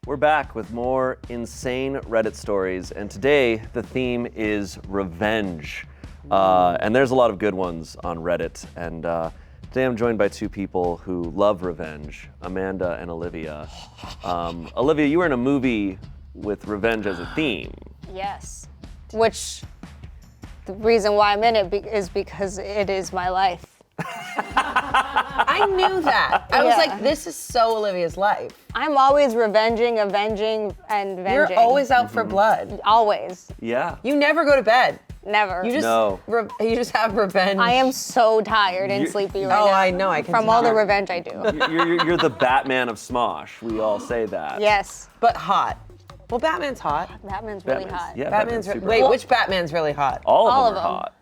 We're back with more insane Reddit stories, and today the theme is revenge. And there's a lot of good ones on Reddit, and today I'm joined by two people who love revenge, Amanda and Olivia. Olivia, you were in a movie with revenge as a theme. Yes, which the reason why I'm in it is because it is my life. I knew that. I was like, this is so Olivia's life. I'm always avenging, and venging. You're always out for blood. Always. Yeah. You never go to bed. Never. You just No. You just have revenge. I am so tired and sleepy right now. Oh, I know. I can From all the revenge I do. You're the Batman of Smosh. We all say that. Yes. But hot. Well, Batman's hot. Batman's really hot. Yeah, Batman's super Wait, hot. which Batman's really hot? All all of them of are them. hot.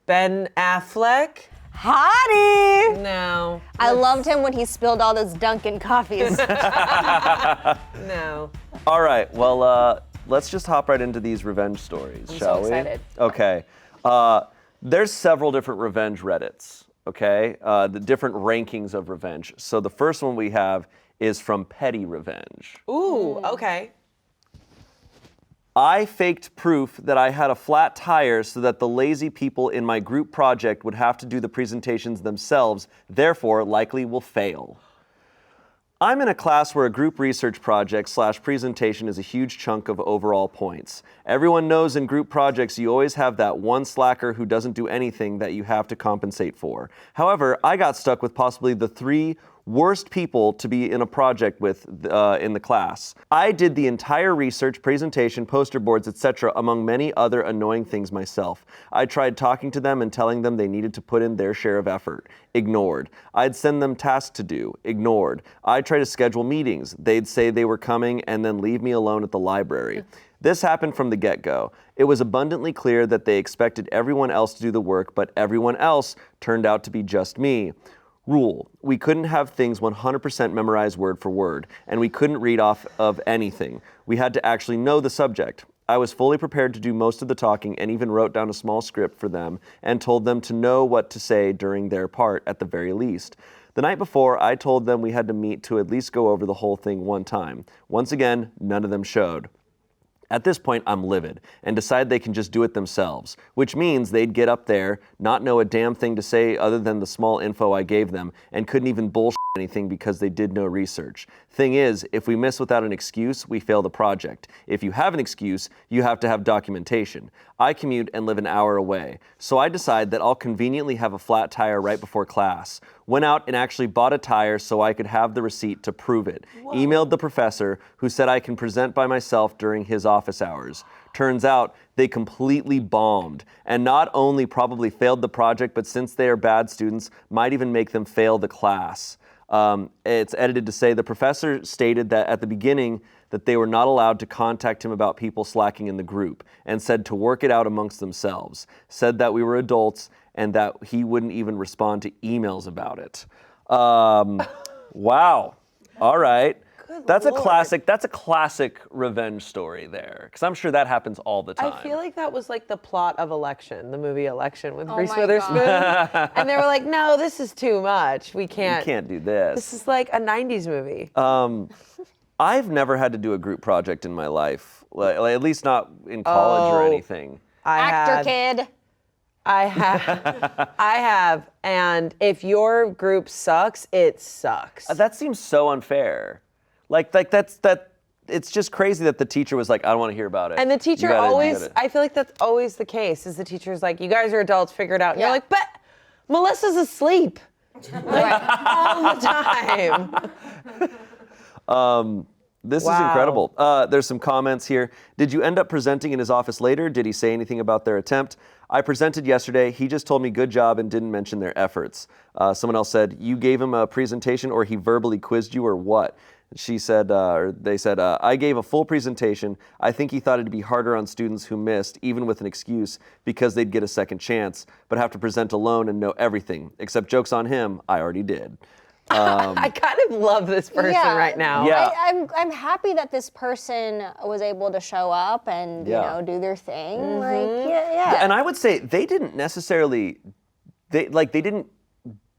Ben Affleck? Hottie! No. I loved him when he spilled all those Dunkin' coffees. No. All right, well, let's just hop right into these revenge stories, shall we? excited. Okay. There's several different revenge Reddits, okay? The different rankings of revenge. So the first one we have is from Petty Revenge. Ooh, okay. I faked proof that I had a flat tire so that the lazy people in my group project would have to do the presentations themselves, therefore likely will fail. I'm in a class where a group research project / presentation is a huge chunk of overall points. Everyone knows in group projects you always have that one slacker who doesn't do anything that you have to compensate for. However, I got stuck with possibly the 3 worst people to be in a project with in the class. I did the entire research, presentation, poster boards, etc., among many other annoying things myself. I tried talking to them and telling them they needed to put in their share of effort. Ignored. I'd send them tasks to do. Ignored. I'd try to schedule meetings. They'd say they were coming and then leave me alone at the library. This happened from the get-go. It was abundantly clear that they expected everyone else to do the work, but everyone else turned out to be just me. Rule: we couldn't have things 100% memorized word for word, and we couldn't read off of anything. We had to actually know the subject. I was fully prepared to do most of the talking and even wrote down a small script for them and told them to know what to say during their part at the very least. The night before, I told them we had to meet to at least go over the whole thing one time. Once again, none of them showed. At this point, I'm livid and decide they can just do it themselves, which means they'd get up there, not know a damn thing to say other than the small info I gave them, and couldn't even bullshit anything because they did no research. Thing is, if we miss without an excuse, we fail the project. If you have an excuse, you have to have documentation. I commute and live an hour away, so I decide that I'll conveniently have a flat tire right before class. Went out and actually bought a tire so I could have the receipt to prove it. Whoa. Emailed the professor, who said I can present by myself during his office hours. Turns out they completely bombed, and not only probably failed the project, but since they are bad students, might even make them fail the class. It's edited to say the professor stated that at the beginning that they were not allowed to contact him about people slacking in the group, and said to work it out amongst themselves. Said that we were adults and that he wouldn't even respond to emails about it. Wow. All right. That's Lord. That's a classic revenge story there, because I'm sure that happens all the time. I feel like that was like the plot of Election, the movie Election with Reese my Witherspoon. And they were like, no, this is too much. We can't. You can't do this. This is like a 90s movie. I've never had to do a group project in my life, like at least not in college or anything. Kid. I have. And if your group sucks, it sucks. That seems so unfair. Like it's just crazy that the teacher was like, I don't want to hear about it. And the teacher always, I feel like that's always the case, is the teacher's like, you guys are adults, figure it out. And you're like, but Melissa's asleep. Like, all the time. This is incredible. There's some comments here. Did you end up presenting in his office later? Did he say anything about their attempt? I presented yesterday. He just told me good job and didn't mention their efforts. Someone else said, you gave him a presentation or he verbally quizzed you or what? She said, or they said, I gave a full presentation. I think he thought it'd be harder on students who missed, even with an excuse, because they'd get a second chance, but have to present alone and know everything. Except joke's on him, I already did. I kind of love this person right now. Yeah. I'm happy that this person was able to show up and you know do their thing. Mm-hmm. Like And I would say they didn't necessarily, they didn't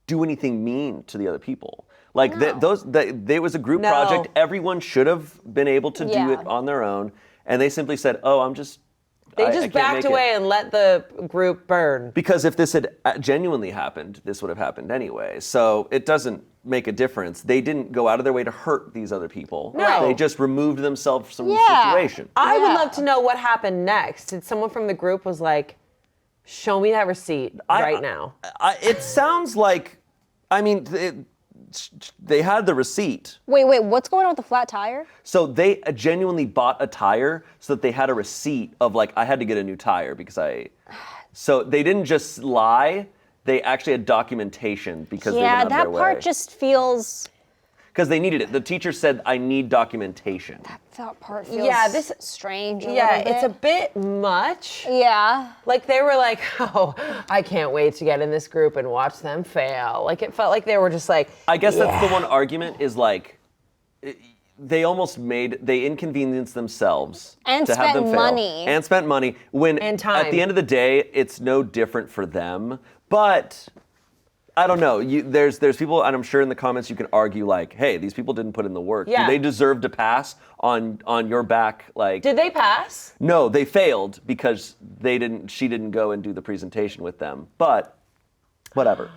do anything mean to the other people. Like there was a group No. project. Everyone should have been able to do Yeah. it on their own, and they simply said, "Oh, I They can't just make backed it." away and let the group burn. Because if this had genuinely happened, this would have happened anyway. So it doesn't make a difference. They didn't go out of their way to hurt these other people. No. They just removed themselves from the Yeah. situation. I would Yeah. love to know what happened next. Did someone from the group was like, show me that receipt right now? It sounds like, I mean, they had the receipt. Wait, what's going on with the flat tire? So they genuinely bought a tire so that they had a receipt of like, I had to get a new tire because so they didn't just lie, they actually had documentation because they went out of that their way. part just feels. Because they needed it. The teacher said, I need documentation. That part feels this strange. Yeah, little it's a bit. bit much. Yeah. Like they were like, oh, I can't wait to get in this group and watch them fail. Like it felt like they were just like, I guess that's the one argument is like, they inconvenienced themselves And to have them spent fail. money. And spent money. When And time. at the end of the day, it's no different for them. But I don't know. There's people, and I'm sure in the comments you can argue like, hey, these people didn't put in the work. Yeah. Do they deserve to pass on your back? Like, did they pass? no, they failed because she didn't go and do the presentation with them. But whatever.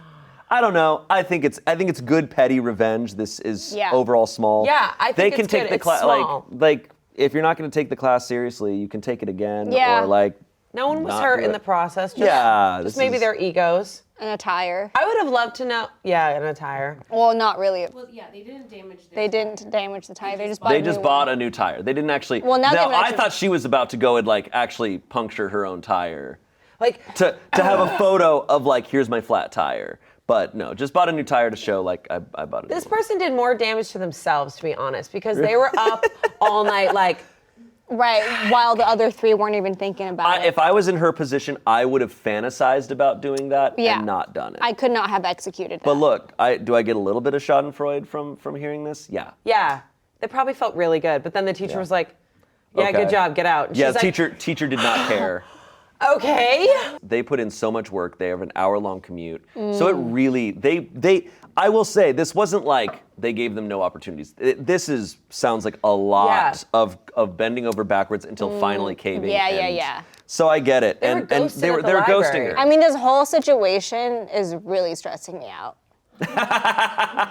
I don't know. I think it's good petty revenge. This is overall small. Yeah, I think they it's can take good. the It's class small. like if you're not going to take the class seriously, you can take it again Yeah. or like No one was not hurt do in it. the process. Just, Yeah, just this maybe is- their egos. And a tire. I would have loved to know. Yeah, in a tire. Well, not really. Well, yeah, they didn't damage their They didn't damage the tire. They just bought They a just new bought one. a new tire. They didn't actually. Well, now they haven't I actually- thought she was about to go and like actually puncture her own tire Like to have a photo of like here's my flat tire. But no, just bought a new tire to show like I bought it. this person did more damage to themselves, to be honest, because they were up all night like, Right, while the other three weren't even thinking about it. If I was in her position, I would have fantasized about doing that and not done it. I could not have executed that. But look, do I get a little bit of Schadenfreude from hearing this? Yeah. yeah, they probably felt really good. But then the teacher was like, yeah, Okay. good job, get out. And Yeah, she's the like, teacher did not care. okay. They put in so much work. They have an hour-long commute. So it really, they. I will say, this wasn't like they gave them no opportunities. This sounds like a lot of bending over backwards until finally caving. Yeah. So I get it. They were and ghosted they at were the ghosting library. her. I mean, this whole situation is really stressing me out.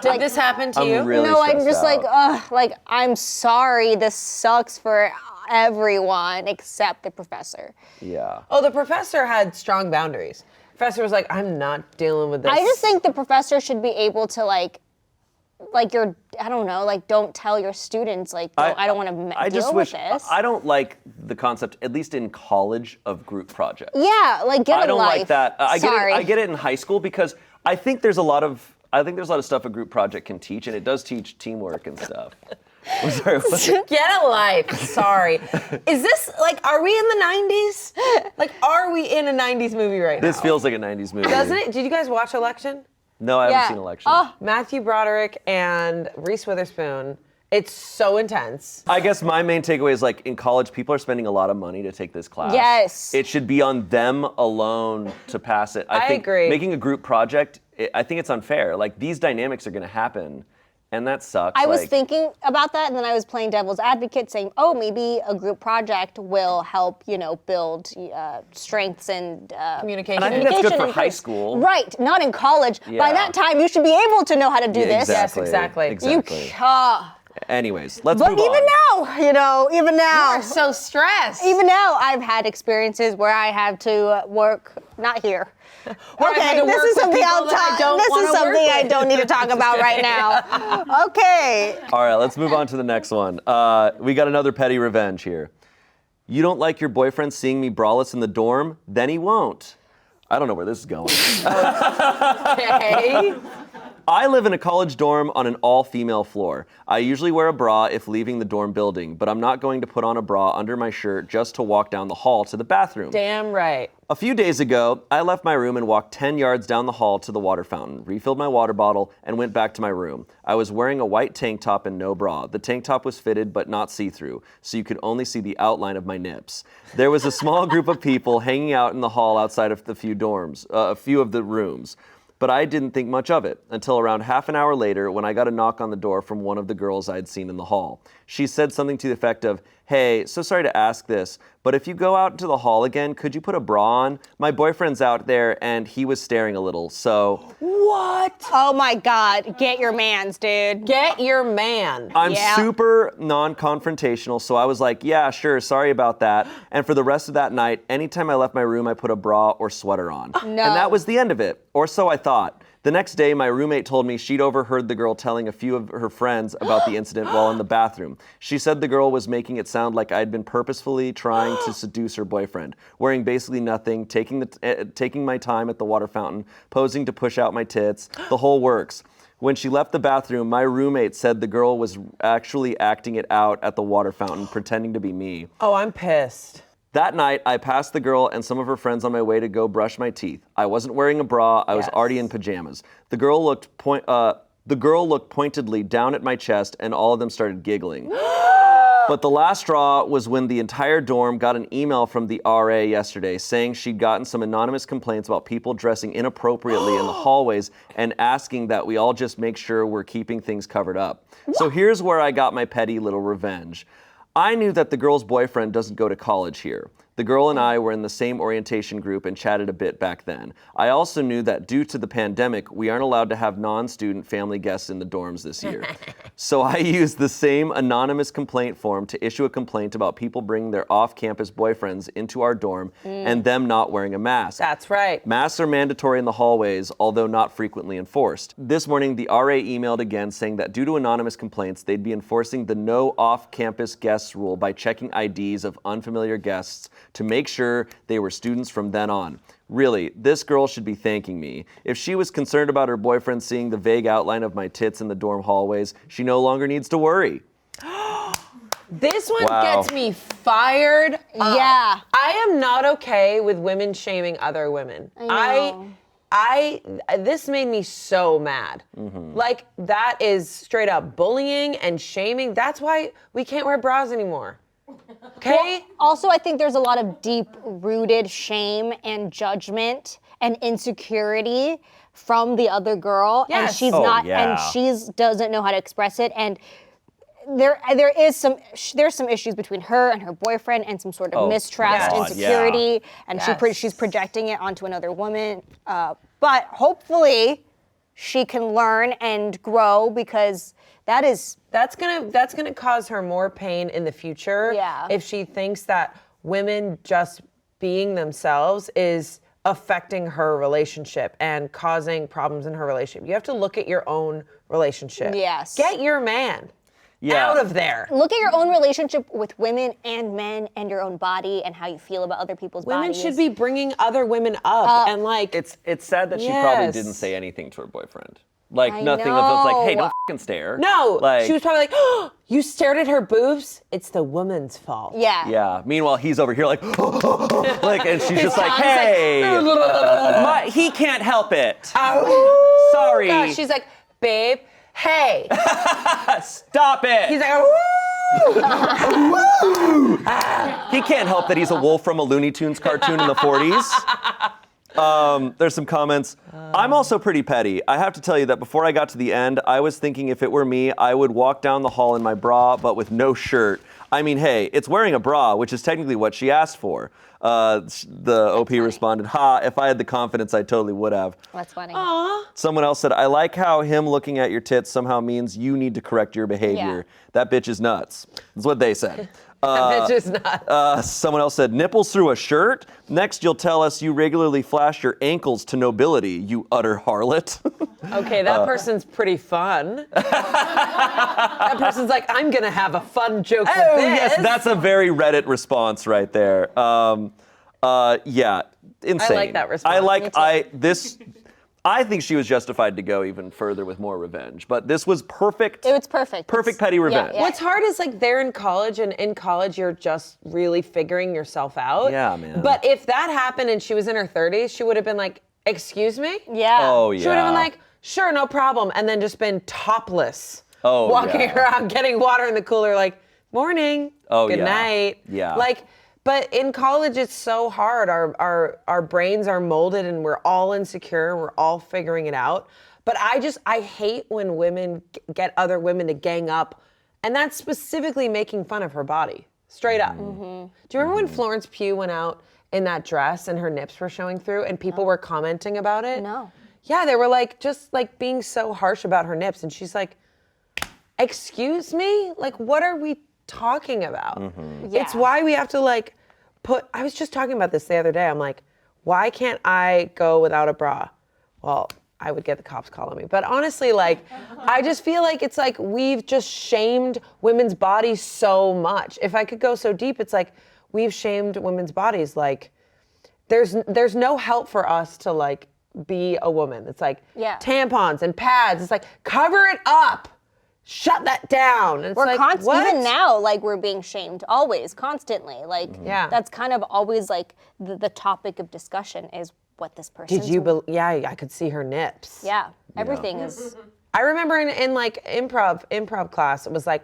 Did this happen to you? I'm really No, I'm stressed just like, out. I'm sorry. This sucks for everyone except the professor. Yeah. Oh, the professor had strong boundaries. Professor was like, I'm not dealing with this. I just think the professor should be able to don't tell your students I don't want to I deal just with wish this. I don't like the concept, at least in college, of group projects. Yeah, get I a don't life. like that. Sorry. I get it in high school because I think there's a lot of stuff a group project can teach, and it does teach teamwork and stuff. I'm sorry. Get a life. Sorry. Is this are we in the 90s? Are we in a 90s movie right now? This feels like a 90s movie. Doesn't it? Did you guys watch Election? No, I Yeah. haven't seen Election. Oh. Matthew Broderick and Reese Witherspoon. It's so intense. I guess my main takeaway is in college, people are spending a lot of money to take this class. Yes. It should be on them alone to pass it. I think agree. Making a group project, I think it's unfair. These dynamics are going to happen, and that sucks. I was thinking about that, and then I was playing devil's advocate, saying, "Oh, maybe a group project will help, build strengths and Communication. And I think that's good communication for and high things." school. Right, not in college. By Yeah. that time, you should be able to know how to do this. Yes, exactly. Exactly. Anyways, let's But move on. even now, You're so stressed. even now, I've had experiences where I have to work, not here. Where I had to this work is with something people I'll that I talk. don't This wanna is work something I with. don't need to talk about right now. Okay. All right, let's move on to the next one. We got another petty revenge here. You don't like your boyfriend seeing me braless in the dorm? Then he won't. I don't know where this is going. Okay. I live in a college dorm on an all-female floor. I usually wear a bra if leaving the dorm building, but I'm not going to put on a bra under my shirt just to walk down the hall to the bathroom. Damn right. A few days ago, I left my room and walked 10 yards down the hall to the water fountain, refilled my water bottle, and went back to my room. I was wearing a white tank top and no bra. The tank top was fitted but not see-through, so you could only see the outline of my nips. There was a small group of people hanging out in the hall outside of a few of the rooms. but I didn't think much of it until around half an hour later when I got a knock on the door from one of the girls I'd seen in the hall. She said something to the effect of, "Hey, so sorry to ask this, but if you go out into the hall again, could you put a bra on? My boyfriend's out there and he was staring a little, so." What? Oh my God, get your mans, dude. Get your man. I'm super non-confrontational, so I was like, yeah, sure, sorry about that. And for the rest of that night, anytime I left my room, I put a bra or sweater on. No. And that was the end of it, or so I thought. The next day, my roommate told me she'd overheard the girl telling a few of her friends about the incident while in the bathroom. She said the girl was making it sound like I'd been purposefully trying to seduce her boyfriend, wearing basically nothing, taking my time at the water fountain, posing to push out my tits, the whole works. When she left the bathroom, my roommate said the girl was actually acting it out at the water fountain, pretending to be me. Oh, I'm pissed. That night, I passed the girl and some of her friends on my way to go brush my teeth. I wasn't wearing a bra. I was already in pajamas. The girl looked pointedly down at my chest, and all of them started giggling. But the last straw was when the entire dorm got an email from the RA yesterday saying she'd gotten some anonymous complaints about people dressing inappropriately in the hallways and asking that we all just make sure we're keeping things covered up. So here's where I got my petty little revenge. I knew that the girl's boyfriend doesn't go to college here. The girl and I were in the same orientation group and chatted a bit back then. I also knew that due to the pandemic, we aren't allowed to have non-student family guests in the dorms this year. So I used the same anonymous complaint form to issue a complaint about people bringing their off-campus boyfriends into our dorm and them not wearing a mask. That's right. Masks are mandatory in the hallways, although not frequently enforced. This morning, the RA emailed again saying that due to anonymous complaints, they'd be enforcing the no off-campus guests rule by checking IDs of unfamiliar guests to make sure they were students from then on. Really, this girl should be thanking me. If she was concerned about her boyfriend seeing the vague outline of my tits in the dorm hallways, she no longer needs to worry. This one gets me fired up. Yeah. I am not okay with women shaming other women. This made me so mad. Like, that is straight up bullying and shaming. That's why we can't wear bras anymore. Okay? Well, also, I think there's a lot of deep-rooted shame and judgment and insecurity from the other girl, and she's doesn't know how to express it. And there's some issues between her and her boyfriend, and some sort of mistrust, insecurity, and she's projecting it onto another woman. But hopefully, she can learn and grow, because that's gonna cause her more pain in the future. Yeah. If she thinks that women just being themselves is affecting her relationship and causing problems in her relationship. You have to look at your own relationship. Yes. Get your man out of there. Look at your own relationship with women and men, and your own body, and how you feel about other people's Women bodies. should be bringing other women up and like. It's sad that she probably didn't say anything to her boyfriend. Like, nothing of it's like, hey, don't fucking stare. No, like, she was probably like, oh, you stared at her boobs? It's the woman's fault. Yeah. Yeah. Meanwhile, he's over here like, like, and she's just like, hey, he can't help it. Sorry. God, she's like, babe, hey. Stop it. He's like, he can't help that he's a wolf from a Looney Tunes cartoon in the 40s. There's some comments. I'm also pretty petty. I have to tell you that before I got to the end, I was thinking if it were me, I would walk down the hall in my bra, but with no shirt. I mean, hey, it's wearing a bra, which is technically what she asked for. The OP responded, if I had the confidence, I totally would have. That's funny. Aww. Someone else said, I like how him looking at your tits somehow means you need to correct your behavior. Yeah. That bitch is nuts. That's what they said. That bitch is nuts. Someone else said, nipples through a shirt? Next, you'll tell us you regularly flash your ankles to nobility, you utter harlot. Okay, that person's pretty fun. That person's like, I'm going to have a fun joke with this. Yes, that's a very Reddit response right there. Yeah, insane. I like that response. I think she was justified to go even further with more revenge, but this was perfect. It was perfect. Perfect petty revenge. Yeah. What's hard is like they're in college, and in college you're just really figuring yourself out. Yeah, man. But if that happened and she was in her 30s, she would have been like, excuse me? Yeah. Oh, yeah. She would have been like, sure, no problem, and then just been topless. Walking yeah. around, getting water in the cooler, like, morning, good night. Yeah. Like, But in college, it's so hard. Our brains are molded and we're all insecure. We're all figuring it out. But I hate when women get other women to gang up. And that's specifically making fun of her body. Straight up. Mm-hmm. Do you remember when Florence Pugh went out in that dress and her nips were showing through and people were commenting about it? No. Yeah, they were like, just like being so harsh about her nips. And she's like, excuse me? Like, what are we talking about? Mm-hmm. Yeah. It's why we have to like I was just talking about this the other day. I'm like, why can't I go without a bra? Well, I would get the cops calling me. But honestly, like, I just feel like it's like we've just shamed women's bodies so much. If I could go so deep, it's like we've shamed women's bodies. Like, there's no help for us to like be a woman. It's like tampons and pads. It's like, cover it up. Shut that down. And we're like, even now, like we're being shamed always, constantly. Like that's kind of always like the topic of discussion is what this person. I could see her nips. Yeah, everything is. I remember in like improv class, it was like,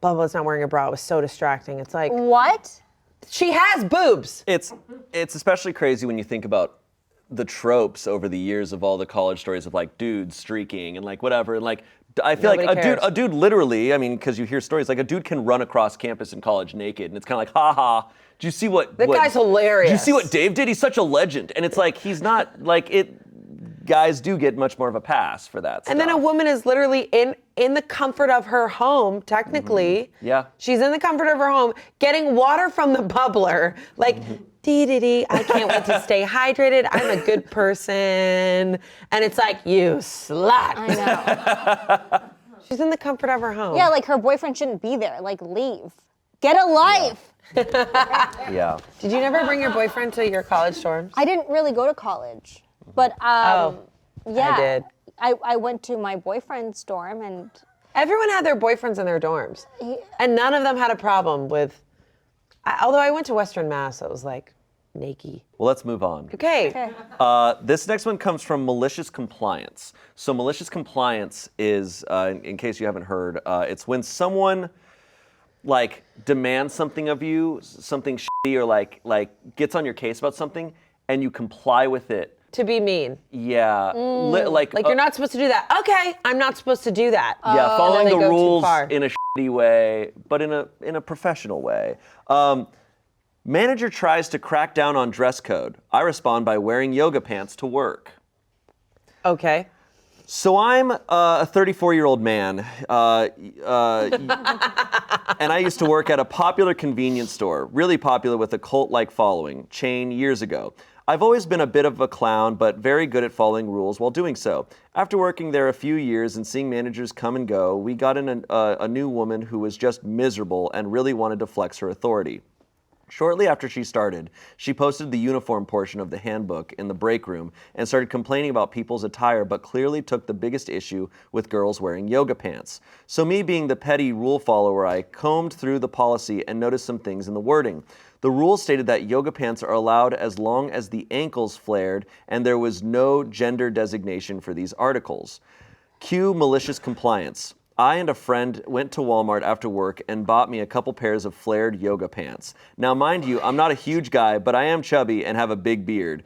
blah blah, not wearing a bra. It was so distracting. It's like, what? She has boobs. It's especially crazy when you think about the tropes over the years of all the college stories of like dudes streaking and like whatever, and like I feel like a dude literally, I mean, because you hear stories, like a dude can run across campus in college naked, and it's kind of like, ha. Do you see what? That guy's hilarious. Do you see what Dave did? He's such a legend, and it's like he's not like it. Guys do get much more of a pass for that stuff. And then a woman is literally in the comfort of her home, technically. Mm-hmm. Yeah. She's in the comfort of her home, getting water from the bubbler, like. Dee, I can't wait to stay hydrated. I'm a good person. And it's like, you slut. I know. She's in the comfort of her home. Yeah, like her boyfriend shouldn't be there. Like, leave. Get a life. Yeah. Did you never bring your boyfriend to your college dorms? I didn't really go to college. But, yeah. I did. I went to my boyfriend's dorm and... Everyone had their boyfriends in their dorms. And none of them had a problem with... Although I went to Western Mass, so it was like naked. Well, let's move on. Okay. This next one comes from malicious compliance. So malicious compliance is, in case you haven't heard, it's when someone like demands something of you, something shitty, or like gets on your case about something, and you comply with it. To be mean. Yeah. Like you're not supposed to do that. Okay, I'm not supposed to do that. Yeah, following the rules in a shitty way, but in a professional way. Manager tries to crack down on dress code. I respond by wearing yoga pants to work. Okay. So I'm a 34-year-old man, and I used to work at a popular convenience store, really popular with a cult-like following, chain years ago. I've always been a bit of a clown, but very good at following rules while doing so. After working there a few years and seeing managers come and go, we got in a new woman who was just miserable and really wanted to flex her authority. Shortly after she started, she posted the uniform portion of the handbook in the break room and started complaining about people's attire, but clearly took the biggest issue with girls wearing yoga pants. So me being the petty rule follower, I combed through the policy and noticed some things in the wording. The rules stated that yoga pants are allowed as long as the ankles flared, and there was no gender designation for these articles. Cue malicious compliance. I and a friend went to Walmart after work and bought me a couple pairs of flared yoga pants. Now, mind you, I'm not a huge guy, but I am chubby and have a big beard.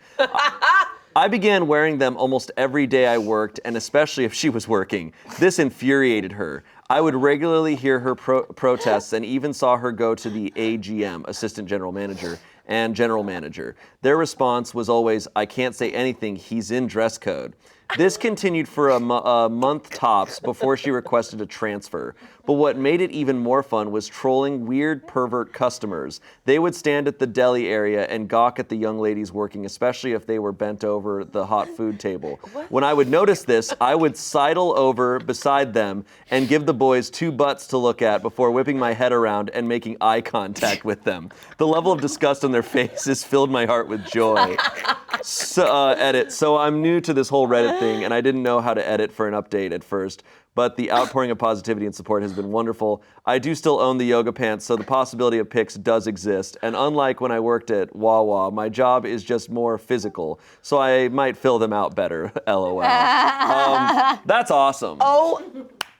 I began wearing them almost every day I worked, and especially if she was working. This infuriated her. I would regularly hear her protests and even saw her go to the AGM, Assistant General Manager, and General Manager. Their response was always, I can't say anything, he's in dress code. This continued for a month tops before she requested a transfer. But what made it even more fun was trolling weird pervert customers. They would stand at the deli area and gawk at the young ladies working, especially if they were bent over the hot food table. When I would notice this, I would sidle over beside them and give the boys two butts to look at before whipping my head around and making eye contact with them. The level of disgust on their faces filled my heart with joy. Edit. So I'm new to this whole Reddit thing, and I didn't know how to edit for an update at first, but the outpouring of positivity and support has been wonderful. I do still own the yoga pants, so the possibility of pics does exist. And unlike when I worked at Wawa, my job is just more physical, so I might fill them out better, LOL. That's awesome. Oh,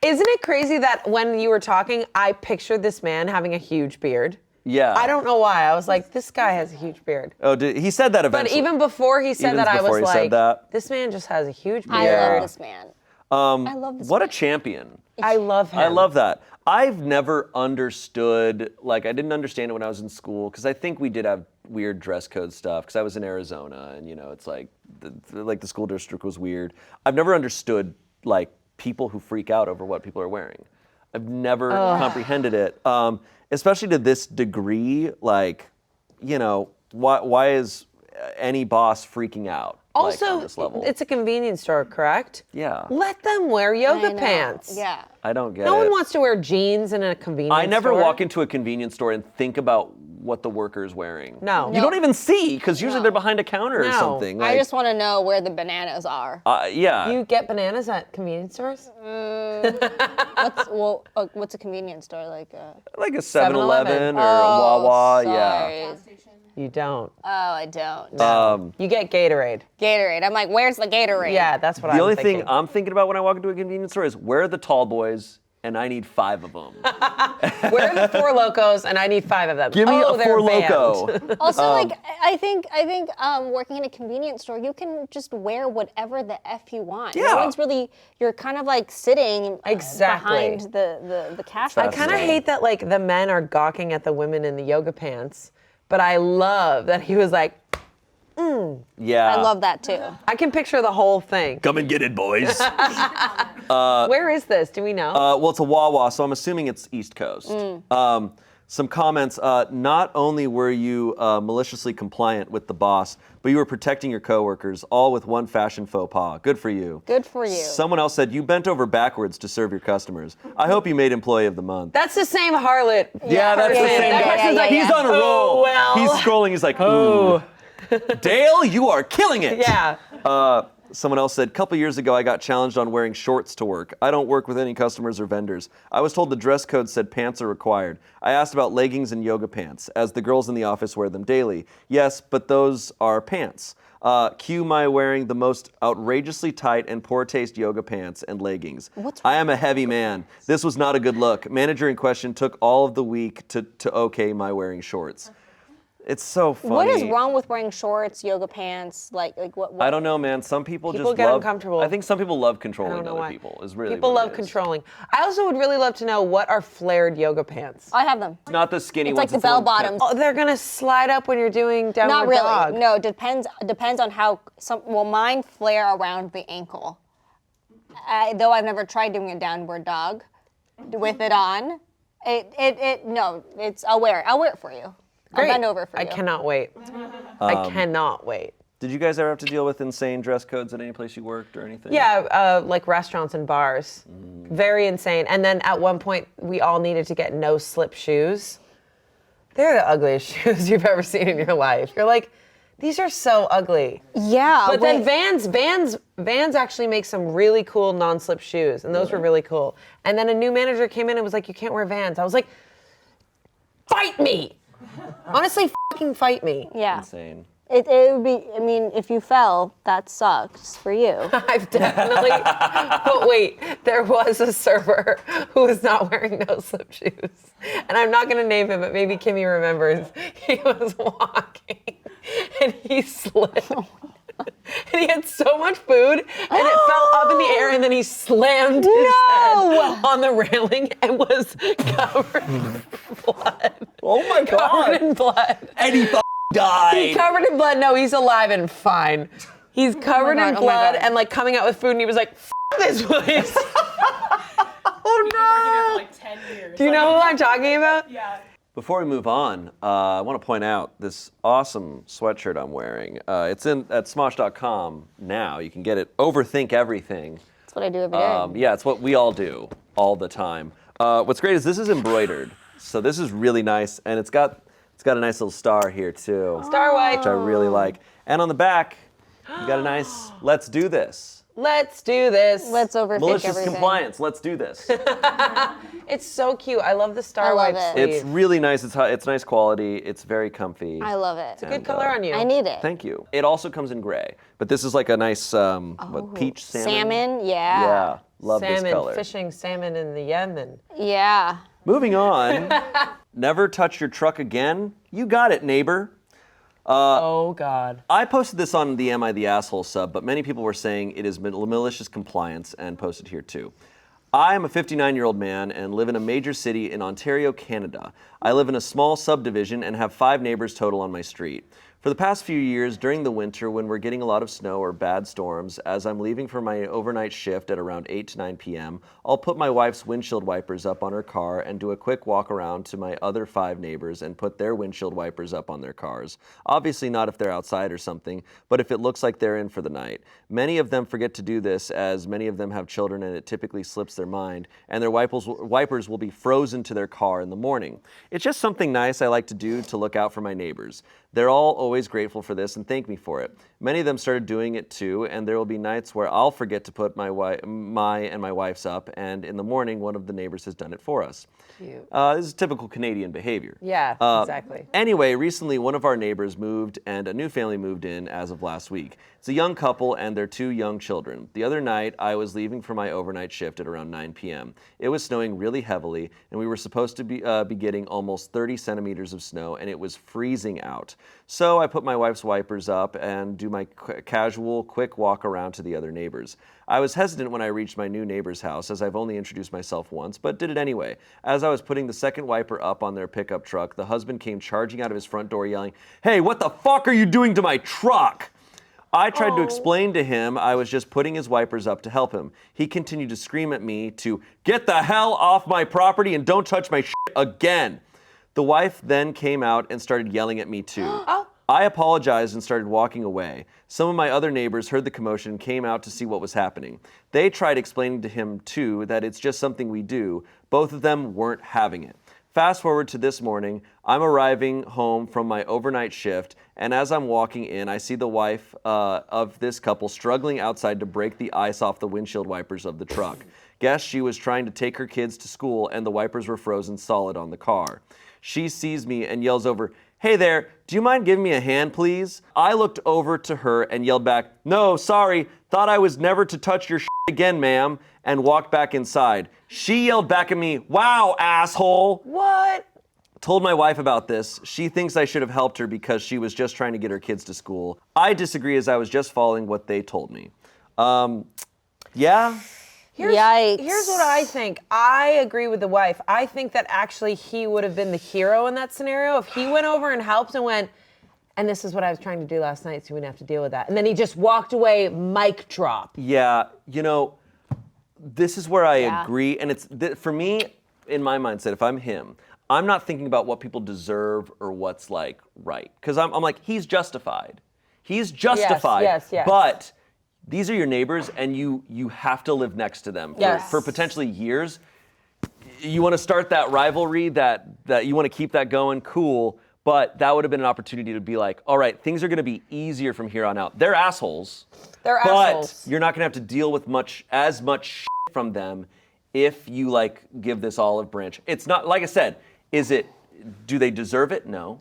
isn't it crazy that when you were talking, I pictured this man having a huge beard? Yeah. I don't know why. I was like, this guy has a huge beard. Oh, he said that eventually. But even before he said that, I was like, this man just has a huge beard. I love this man. I love this What man. a champion. I love him. I love that. I've never understood, like, I didn't understand it when I was in school, because I think we did have weird dress code stuff, because I was in Arizona, and, you know, it's like, the school district was weird. I've never understood, like, people who freak out over what people are wearing. I've never comprehended it, especially to this degree. Like, you know, why is any boss freaking out? Also, like, on this level? It's a convenience store, correct? Yeah. Let them wear yoga pants. Yeah. I don't get it. No one wants to wear jeans in a convenience store. I never walk into a convenience store and think about what the worker's wearing. No. You don't even see, because usually they're behind a counter or something. I just want to know where the bananas are. Yeah. You get bananas at convenience stores? What's a convenience store? Like a 7-Eleven or a Wawa, yeah. You don't. Oh, I don't. No. You get Gatorade. Gatorade. I'm like, where's the Gatorade? Yeah, that's what I'm thinking. The only thing I'm thinking about when I walk into a convenience store is, where are the tall boys? And I need 5 of them. Where are the 4 Locos? And I need 5 of them. Give me a 4 Loco. Also, I think working in a convenience store, you can just wear whatever the F you want. Yeah. No one's really, you're kind of like sitting Exactly. behind the cash. I kind of hate that like the men are gawking at the women in the yoga pants, but I love that he was like, Yeah. I love that too. I can picture the whole thing. Come and get it, boys. Where is this? Do we know? Well, it's a Wawa, so I'm assuming it's East Coast. Some comments. Not only were you maliciously compliant with the boss, but you were protecting your coworkers, all with one fashion faux pas. Good for you. Good for you. Someone else said, you bent over backwards to serve your customers. I hope you made Employee of the Month. That's the same harlot. Yeah, that's the same guy. He's on a roll. well. He's scrolling. He's like, ooh. Dale, you are killing it. Yeah. Someone else said, a couple years ago, I got challenged on wearing shorts to work. I don't work with any customers or vendors. I was told the dress code said pants are required. I asked about leggings and yoga pants, as the girls in the office wear them daily. Yes, but those are pants. Cue my wearing the most outrageously tight and poor taste yoga pants and leggings. I am a heavy man. This was not a good look. Manager in question took all of the week to okay my wearing shorts. It's so funny. What is wrong with wearing shorts, yoga pants, like what? I don't know, man. Some people just get love, uncomfortable. I think some people love controlling other why. people. Is really People what love it is. controlling. I also would really love to know, what are flared yoga pants? I have them. Not the skinny It's ones. like the bell bottoms. Oh, they're gonna slide up when you're doing downward Not really. dog. No, depends on how mine flare around the ankle. Though I've never tried doing a downward dog with it on. I'll wear it for you. Great. I'll bend over for you. I cannot wait. I cannot wait. Did you guys ever have to deal with insane dress codes at any place you worked or anything? Yeah, like restaurants and bars. Very insane. And then at one point, we all needed to get no-slip shoes. They're the ugliest shoes you've ever seen in your life. You're like, these are so ugly. Yeah. But then Vans actually makes some really cool non-slip shoes, and those were really cool. And then a new manager came in and was like, you can't wear Vans. I was like, fight me! Honestly, fucking fight me. Yeah. Insane. It would be, I mean, if you fell, that sucks for you. I've definitely, but wait, there was a server who was not wearing no-slip shoes. And I'm not gonna name him, but maybe Kimmy remembers. He was walking and he slipped. And he had so much food, and it fell up in the air, and then he slammed his head on the railing and was covered in blood. Oh my God. Covered in blood. And he died. He covered in blood. No, he's alive and fine. He's covered in blood and like coming out with food, and he was like, "F this place." Oh no! For like 10 years. Do you know who I'm talking about? Yeah. Before we move on, I want to point out this awesome sweatshirt I'm wearing. It's at Smosh.com now. You can get it. Overthink everything. That's what I do every day. Yeah, it's what we all do all the time. What's great is this is embroidered, so this is really nice, and it's got a nice little star here too. Star White. Which I really like. And on the back, you got a nice "Let's do this." Let's do this. Let's overthink Malicious everything. compliance. Let's do this. It's so cute. I love the Star I love White it. sleeve. It's really nice. It's nice quality. It's very comfy. I love it. It's a good color on you. I need it. Thank you. It also comes in gray, but this is like a nice peach salmon. Salmon, yeah. Yeah, love salmon, this color. fishing salmon in the Yemen. Yeah. Moving on. Never touch your truck again. You got it, neighbor. Oh, God. I posted this on the Am I the Asshole sub, but many people were saying it is malicious compliance and posted here too. I am a 59-year-old man and live in a major city in Ontario, Canada. I live in a small subdivision and have 5 neighbors total on my street. For the past few years, during the winter when we're getting a lot of snow or bad storms, as I'm leaving for my overnight shift at around 8 to 9 p.m., I'll put my wife's windshield wipers up on her car and do a quick walk around to my other 5 neighbors and put their windshield wipers up on their cars. Obviously not if they're outside or something, but if it looks like they're in for the night. Many of them forget to do this, as many of them have children and it typically slips their mind, and their wipers will be frozen to their car in the morning. It's just something nice I like to do to look out for my neighbors. They're all always grateful for this and thank me for it. Many of them started doing it too, and there will be nights where I'll forget to put my and my wife's up, and in the morning, one of the neighbors has done it for us. Cute. This is typical Canadian behavior. Yeah, exactly. Anyway, recently one of our neighbors moved and a new family moved in as of last week. It's a young couple and their 2 young children. The other night, I was leaving for my overnight shift at around 9 p.m. It was snowing really heavily, and we were supposed to be getting almost 30 centimeters of snow, and it was freezing out. So I put my wife's wipers up and do my casual, quick walk around to the other neighbors. I was hesitant when I reached my new neighbor's house, as I've only introduced myself once, but did it anyway. As I was putting the second wiper up on their pickup truck, the husband came charging out of his front door yelling, "Hey, what the fuck are you doing to my truck?" I tried to explain to him I was just putting his wipers up to help him. He continued to scream at me to get the hell off my property and don't touch my shit again. The wife then came out and started yelling at me too. I apologized and started walking away. Some of my other neighbors heard the commotion and came out to see what was happening. They tried explaining to him too that it's just something we do. Both of them weren't having it. Fast forward to this morning, I'm arriving home from my overnight shift, and as I'm walking in, I see the wife of this couple struggling outside to break the ice off the windshield wipers of the truck. Guess she was trying to take her kids to school and the wipers were frozen solid on the car. She sees me and yells over, "Hey there, do you mind giving me a hand, please?" I looked over to her and yelled back, "No, sorry, thought I was never to touch your shit again, ma'am," and walked back inside. She yelled back at me, "Wow, asshole." What? Told my wife about this. She thinks I should have helped her because she was just trying to get her kids to school. I disagree, as I was just following what they told me. Yeah. Yikes. Here's what I think. I agree with the wife. I think that actually he would have been the hero in that scenario if he went over and helped and went, "And this is what I was trying to do last night, so we didn't have to deal with that." And then he just walked away, mic drop. Yeah, this is where I agree. And it's, for me, in my mindset, if I'm him, I'm not thinking about what people deserve or what's like right. Because I'm like, he's justified. He's justified. Yes. But these are your neighbors, and you have to live next to them for potentially years. You want to start that rivalry, that you want to keep that going, cool. But that would have been an opportunity to be like, all right, things are going to be easier from here on out. They're assholes. But you're not going to have to deal with as much shit from them if you give this olive branch. It's not, like I said, do they deserve it? No.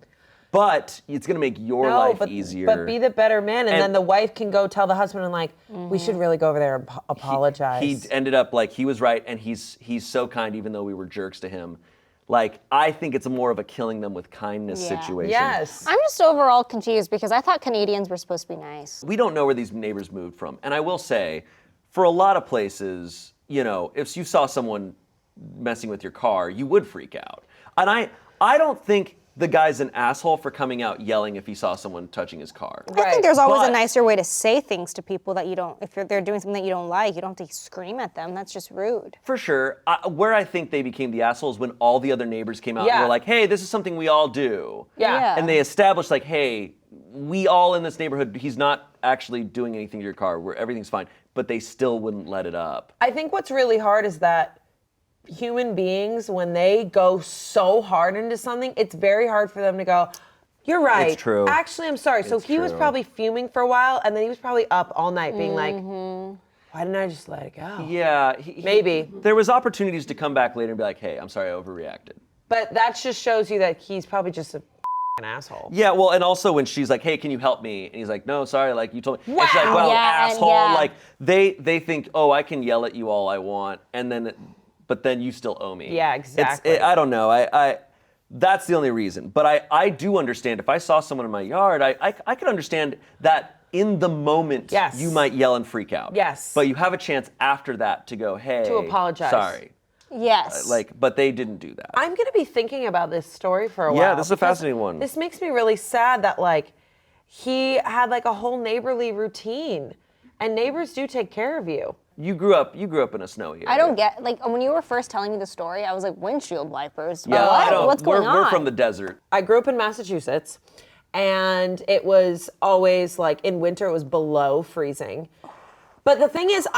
But it's going to make your life easier. But be the better man, and then the wife can go tell the husband and we should really go over there and apologize. He ended up he was right, and he's so kind, even though we were jerks to him. I think it's more of a killing them with kindness situation. Yes. I'm just overall confused because I thought Canadians were supposed to be nice. We don't know where these neighbors moved from. And I will say, for a lot of places, if you saw someone messing with your car, you would freak out. And I don't think the guy's an asshole for coming out yelling if he saw someone touching his car. I think there's always a nicer way to say things to people that you don't, if they're doing something that you don't like, you don't have to scream at them. That's just rude. For sure. Where I think they became the assholes when all the other neighbors came out and were like, hey, this is something we all do. Yeah. And they established hey, we all in this neighborhood, he's not actually doing anything to your car, where everything's fine, but they still wouldn't let it up. I think what's really hard is that human beings, when they go so hard into something, it's very hard for them to go, "You're right. It's true. Actually, I'm sorry." So he was probably fuming for a while, and then he was probably up all night being like, "Why didn't I just let it go?" Yeah. Maybe. There was opportunities to come back later and be like, hey, I'm sorry, I overreacted. But that just shows you that he's probably just an asshole. Yeah, well, and also when she's like, hey, can you help me? And he's like, no, sorry, you told me. Wow. And she's like, well, Yeah, asshole. yeah. They think, oh, I can yell at you all I want. And then, but then you still owe me. Yeah, exactly. I don't know. That's the only reason. But I do understand. If I saw someone in my yard, I can understand that in the moment you might yell and freak out. Yes. But you have a chance after that to go, hey. To apologize. Sorry. Yes. But they didn't do that. I'm going to be thinking about this story for a while. Yeah, this is a fascinating one. This makes me really sad that, like, he had, like, a whole neighborly routine. And neighbors do take care of you. You grew up in a snowy area. I don't get, like, when you were first telling me the story, I was like, windshield wipers. Yeah, what? What's going on? We're from the desert. I grew up in Massachusetts, and it was always, like, in winter, it was below freezing. But the thing is,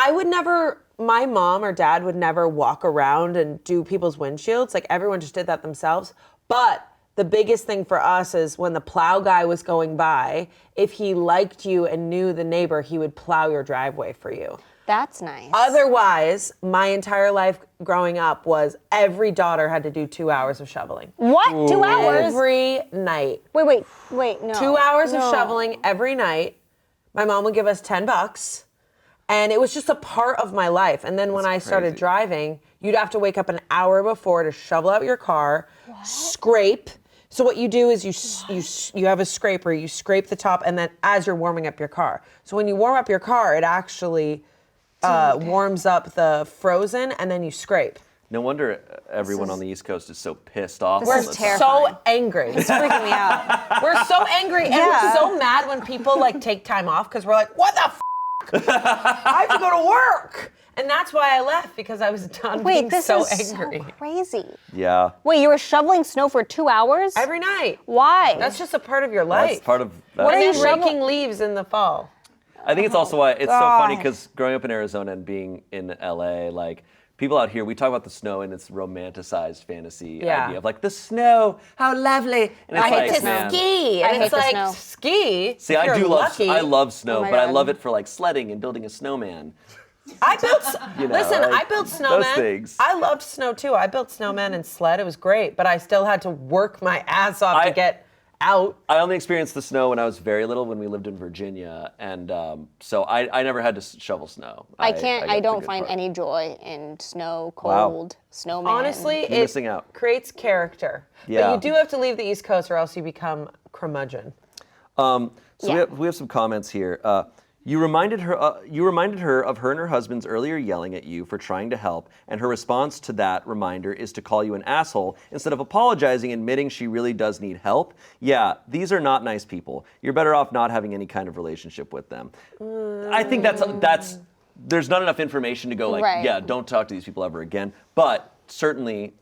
my mom or dad would never walk around and do people's windshields. Like, everyone just did that themselves. But the biggest thing for us is when the plow guy was going by, if he liked you and knew the neighbor, he would plow your driveway for you. That's nice. Otherwise, my entire life growing up was every daughter had to do 2 hours of shoveling. What? Ooh. 2 hours? Every night. Wait, no. 2 hours of shoveling every night. My mom would give us $10. And it was just a part of my life. And then when I started driving, you'd have to wake up an hour before to shovel out your car, scrape. So what you do is you have a scraper, you scrape the top, and then as you're warming up your car. So when you warm up your car, it actually warms up the frozen, and then you scrape. No wonder everyone on the East Coast is so pissed off. We're so angry. It's freaking me out. We're so angry, and we're so mad when people like take time off because we're like, what the f***? I have to go to work. And that's why I left, because I was done being so angry. So crazy. Yeah. Wait, you were shoveling snow for 2 hours? Every night. Why? That's just a part of your life. That's part of that. What are you raking leaves in the fall? I think it's also why it's so funny, because growing up in Arizona and being in LA, like, people out here, we talk about the snow and it's romanticized fantasy idea of like, the snow, how lovely. And it's I hate to ski. I And hate it's the like, snow. ski? See, I do lucky. love snow, Oh my but I God. love it for like sledding and building a snowman. I built, listen, like, I built snowmen. those things. I loved snow too. I built snowmen and sled. It was great, but I still had to work my ass off to get out. I only experienced the snow when I was very little, when we lived in Virginia, and so I never had to shovel snow. I don't find any joy in snow, cold, snowman. Honestly, You're it missing out. creates character. Yeah. But you do have to leave the East Coast or else you become curmudgeon. We have some comments here. You reminded her of her and her husband's earlier yelling at you for trying to help, and her response to that reminder is to call you an asshole instead of apologizing and admitting she really does need help. Yeah, these are not nice people. You're better off not having any kind of relationship with them. I think that's there's not enough information to go like, yeah, don't talk to these people ever again. But certainly,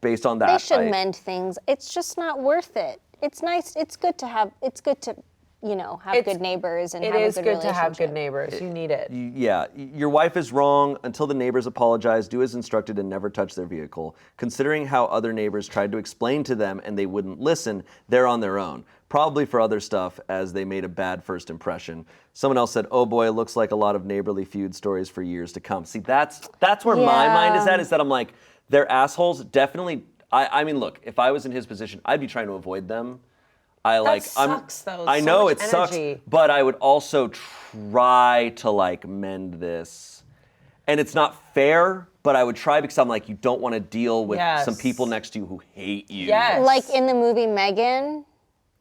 based on that, they should mend things. It's just not worth it. It's nice. It's good to have good neighbors and have a good relationship. It is good to have good neighbors. You need it. Yeah, your wife is wrong. Until the neighbors apologize, do as instructed and never touch their vehicle. Considering how other neighbors tried to explain to them and they wouldn't listen, they're on their own. Probably for other stuff, as they made a bad first impression. Someone else said, oh boy, it looks like a lot of neighborly feud stories for years to come. See, that's where my mind is that I'm like, they're assholes. Definitely, I mean, look, if I was in his position, I'd be trying to avoid them. That sucks, though. I know it energy. sucks, but I would also try to like mend this. And it's not fair, but I would try, because I'm like, you don't want to deal with some people next to you who hate you. Yes. Like in the movie Megan.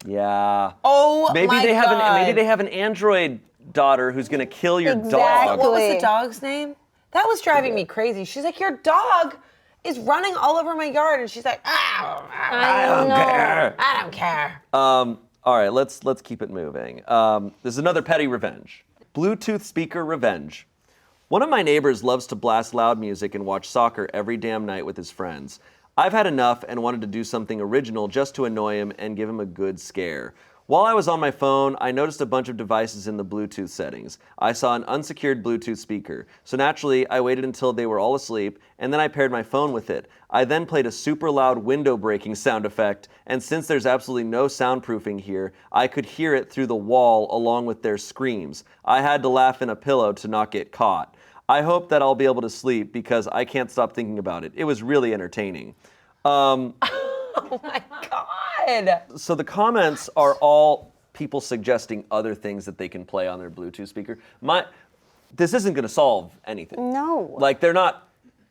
Yeah. Oh, maybe my they have God. maybe they have an android daughter who's gonna kill your dog. What was the dog's name? That was driving me crazy. She's like, your dog is running all over my yard, and she's like, I don't care. I don't care. All right, let's keep it moving. There's another petty revenge. Bluetooth speaker revenge. One of my neighbors loves to blast loud music and watch soccer every damn night with his friends. I've had enough and wanted to do something original just to annoy him and give him a good scare. While I was on my phone, I noticed a bunch of devices in the Bluetooth settings. I saw an unsecured Bluetooth speaker. So naturally, I waited until they were all asleep, and then I paired my phone with it. I then played a super loud window breaking sound effect, and since there's absolutely no soundproofing here, I could hear it through the wall along with their screams. I had to laugh in a pillow to not get caught. I hope that I'll be able to sleep because I can't stop thinking about it. It was really entertaining. Oh my God. So the comments are all people suggesting other things that they can play on their Bluetooth speaker. This isn't going to solve anything. No. Like,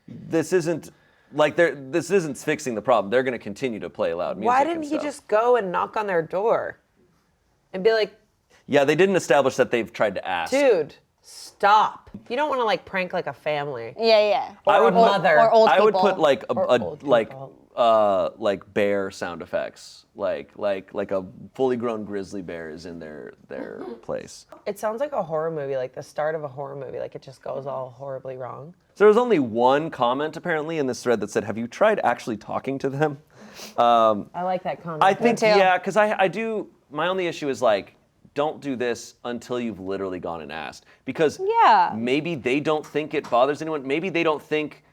this isn't Like, this isn't fixing the problem. They're going to continue to play loud music. Why didn't he just go and knock on their door and be like, yeah, they didn't establish that they've tried to ask. dude, stop. You don't want to like prank like a family. Yeah. Or a mother. Or old people. I would put like Old bear sound effects, like a fully grown grizzly bear is in their place. It sounds like a horror movie, like the start of a horror movie, like it just goes all horribly wrong. So there was only one comment apparently in this thread that said, "Have you tried actually talking to them?" I like that comment. I think because I do. My only issue is like, don't do this until you've literally gone and asked, because maybe they don't think it bothers anyone. Maybe they don't think.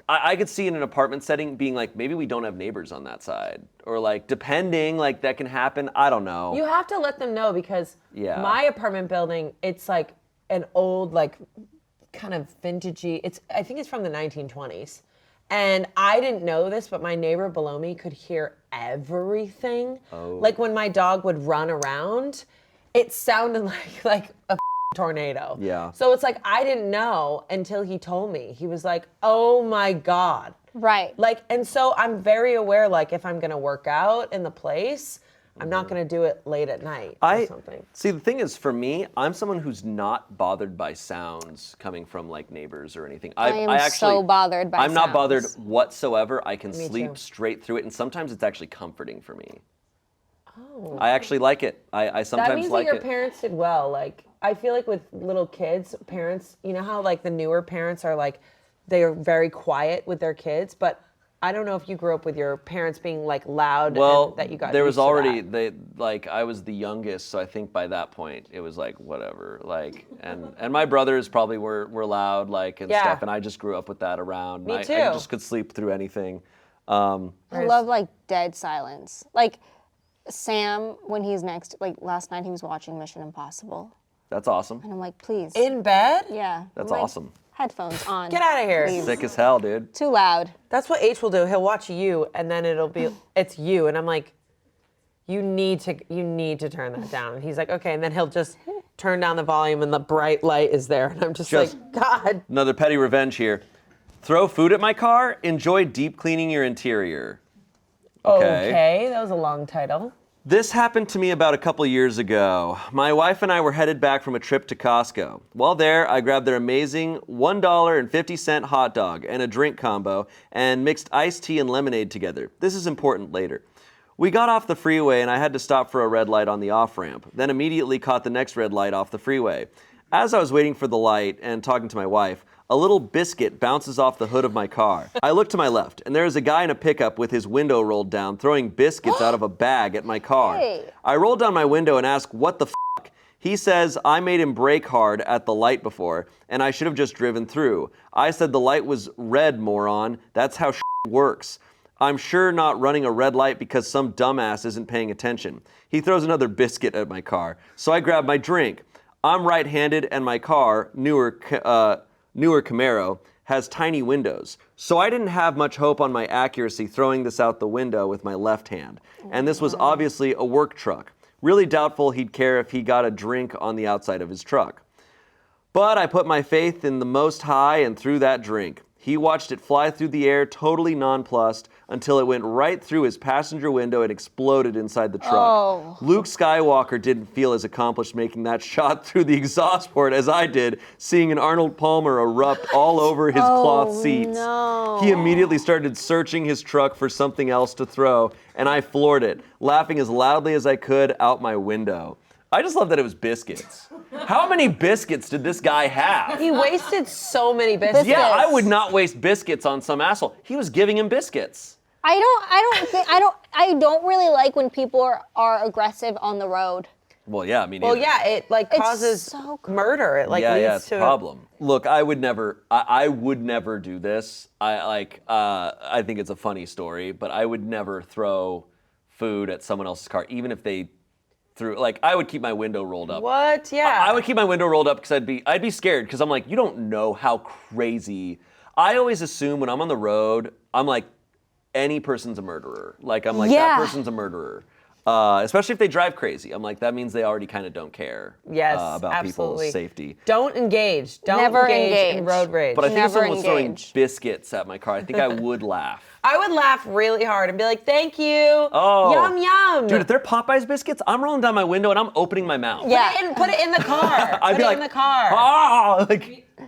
I could see in an apartment setting being like, maybe we don't have neighbors on that side, or like depending, like that can happen. I don't know. You have to let them know, because my apartment building, it's like an old, like kind of vintagey. I think it's from the 1920s. And I didn't know this, but my neighbor below me could hear everything. Oh. Like when my dog would run around, it sounded like a tornado. Yeah. So it's like, I didn't know until he told me. He was like, oh my God. Right. Like, and so I'm very aware, like if I'm gonna work out in the place, I'm not gonna do it late at night or something. See, the thing is, for me, I'm someone who's not bothered by sounds coming from like neighbors or anything. I am so bothered by I'm not sounds. bothered whatsoever. I can sleep too. straight through it, and sometimes it's actually comforting for me. Oh. I actually like it. I sometimes that means like that your it. parents did well. Like, I feel like with little kids, parents, you know how like the newer parents are like, they are very quiet with their kids, but I don't know if you grew up with your parents being like loud and that you got there was used to already that. I was the youngest, so I think by that point it was like whatever. Like and my brothers probably were loud and stuff, and I just grew up with that around. Me too. I just could sleep through anything. I love like dead silence. Like Sam, when he's next, like last night he was watching Mission Impossible. That's awesome. And I'm like, please. In bed? Yeah. That's I'm like, awesome. Headphones on. Get out of here. Please. Sick as hell, dude. Too loud. That's what H will do. He'll watch you, and then it's you, and I'm like, you need to turn that down. And he's like, okay, and then he'll just turn down the volume, and the bright light is there, and I'm just like, God. Another petty revenge here. Throw food at my car. Enjoy deep cleaning your interior. Okay, that was a long title. This happened to me about a couple years ago. My wife and I were headed back from a trip to Costco. While there, I grabbed their amazing $1.50 hot dog and a drink combo and mixed iced tea and lemonade together. This is important later. We got off the freeway and I had to stop for a red light on the off-ramp, then immediately caught the next red light off the freeway. As I was waiting for the light and talking to my wife, a little biscuit bounces off the hood of my car. I look to my left, and there is a guy in a pickup with his window rolled down, throwing biscuits out of a bag at my car. Hey. I roll down my window and ask, what the f***? He says, I made him brake hard at the light before, and I should have just driven through. I said the light was red, moron. That's how works. I'm sure not running a red light because some dumbass isn't paying attention. He throws another biscuit at my car, so I grab my drink. I'm right-handed, and my car, newer Camaro, has tiny windows. So I didn't have much hope on my accuracy throwing this out the window with my left hand. And this was obviously a work truck. Really doubtful he'd care if he got a drink on the outside of his truck. But I put my faith in the Most High and threw that drink. He watched it fly through the air, totally nonplussed, until it went right through his passenger window and exploded inside the truck. Oh. Luke Skywalker didn't feel as accomplished making that shot through the exhaust port as I did, seeing an Arnold Palmer erupt all over his cloth seats. No. He immediately started searching his truck for something else to throw, and I floored it, laughing as loudly as I could out my window. I just love that it was biscuits. How many biscuits did this guy have? He wasted so many biscuits. Yeah, I would not waste biscuits on some asshole. He was giving him biscuits. I don't really like when people are aggressive on the road. Well, yeah, I mean. Well, yeah, it like causes so murder. It like yeah, leads it's to a problem. Look, I would never do this. I think it's a funny story, but I would never throw food at someone else's car, even if they threw. Like, I would keep my window rolled up. What? Yeah. I would keep my window rolled up because I'd be scared because I'm like, you don't know how crazy. I always assume when I'm on the road, I'm like, any person's a murderer. Like, I'm like, that person's a murderer. Especially if they drive crazy. I'm like, that means they already kind of don't care about absolutely. people's safety. Don't engage. Don't Never engage in road rage. But I think if Never someone was throwing engage. biscuits at my car, I think I would laugh. I would laugh really hard and be like, thank you. Oh. Yum, yum. Dude, if they're Popeyes biscuits, I'm rolling down my window and I'm opening my mouth. Yeah. Put it in the car. I'd Put be it like, in the car. Ah!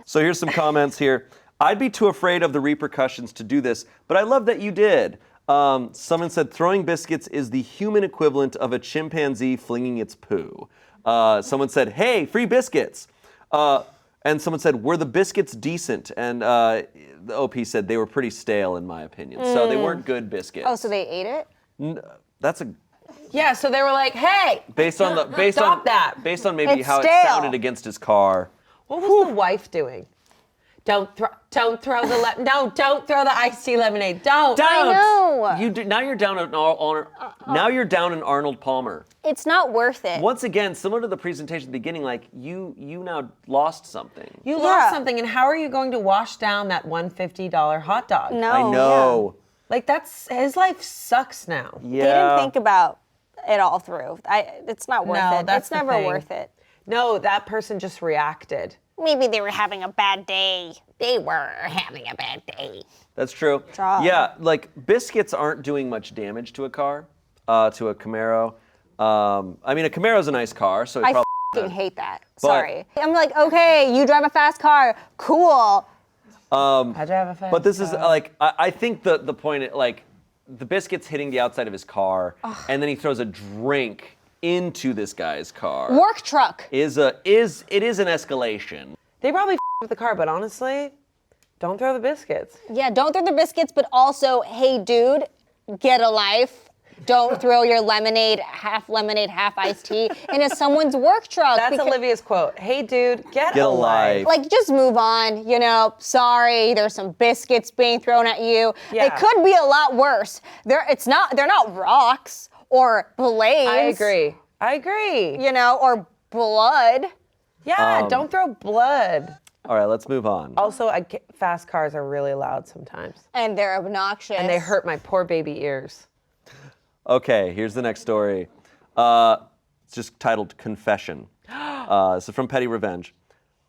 So here's some comments here. I'd be too afraid of the repercussions to do this, but I love that you did. Someone said, throwing biscuits is the human equivalent of a chimpanzee flinging its poo. Someone said, hey, free biscuits. And someone said, were the biscuits decent? And the OP said they were pretty stale, in my opinion. So they weren't good biscuits. Oh, so they ate it? That's a... Yeah, so they were like, hey, Based on maybe It's how stale. it sounded against his car. what was the wife doing? Don't throw the iced tea lemonade. Don't. I know. Now you're down now you're down an Arnold Palmer. It's not worth it. Once again, similar to the presentation at the beginning, like you now lost something. You lost something, and how are you going to wash down that $150 hot dog? No. I know. Like his life sucks now. Yeah. They didn't think about it all through. It's not worth No, it. that's It's the never thing. worth it. No, that person just reacted. Maybe they were having a bad day. They were having a bad day. That's true. Job. Yeah, like biscuits aren't doing much damage to a car, to a Camaro. I mean, a Camaro's a nice car, so it I probably. f***ing hate that. Sorry. I'm like, okay, you drive a fast car. Cool. How'd you have a fast But this is car? like, I think the point, like, the biscuit's hitting the outside of his car, and then he throws a drink into this guy's car. Work truck. It is an escalation. They probably with the car, but honestly, don't throw the biscuits. Yeah, don't throw the biscuits, but also, hey, dude, get a life. Don't throw your lemonade, half iced tea into someone's work truck. That's Olivia's quote. Hey, dude, get a life. Like, just move on, sorry, there's some biscuits being thrown at you. Yeah. It could be a lot worse. They're not rocks or blades. I agree. Or blood. Yeah, don't throw blood. All right, let's move on. Also, fast cars are really loud sometimes. And they're obnoxious. And they hurt my poor baby ears. Okay, here's the next story. It's just titled Confession. This is from Petty Revenge.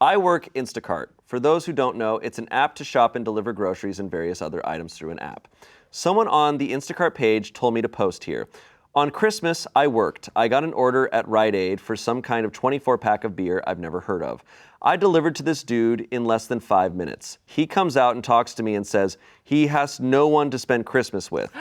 I work Instacart. For those who don't know, it's an app to shop and deliver groceries and various other items through an app. Someone on the Instacart page told me to post here. On Christmas, I worked. I got an order at Rite Aid for some kind of 24-pack of beer I've never heard of. I delivered to this dude in less than 5 minutes. He comes out and talks to me and says he has no one to spend Christmas with.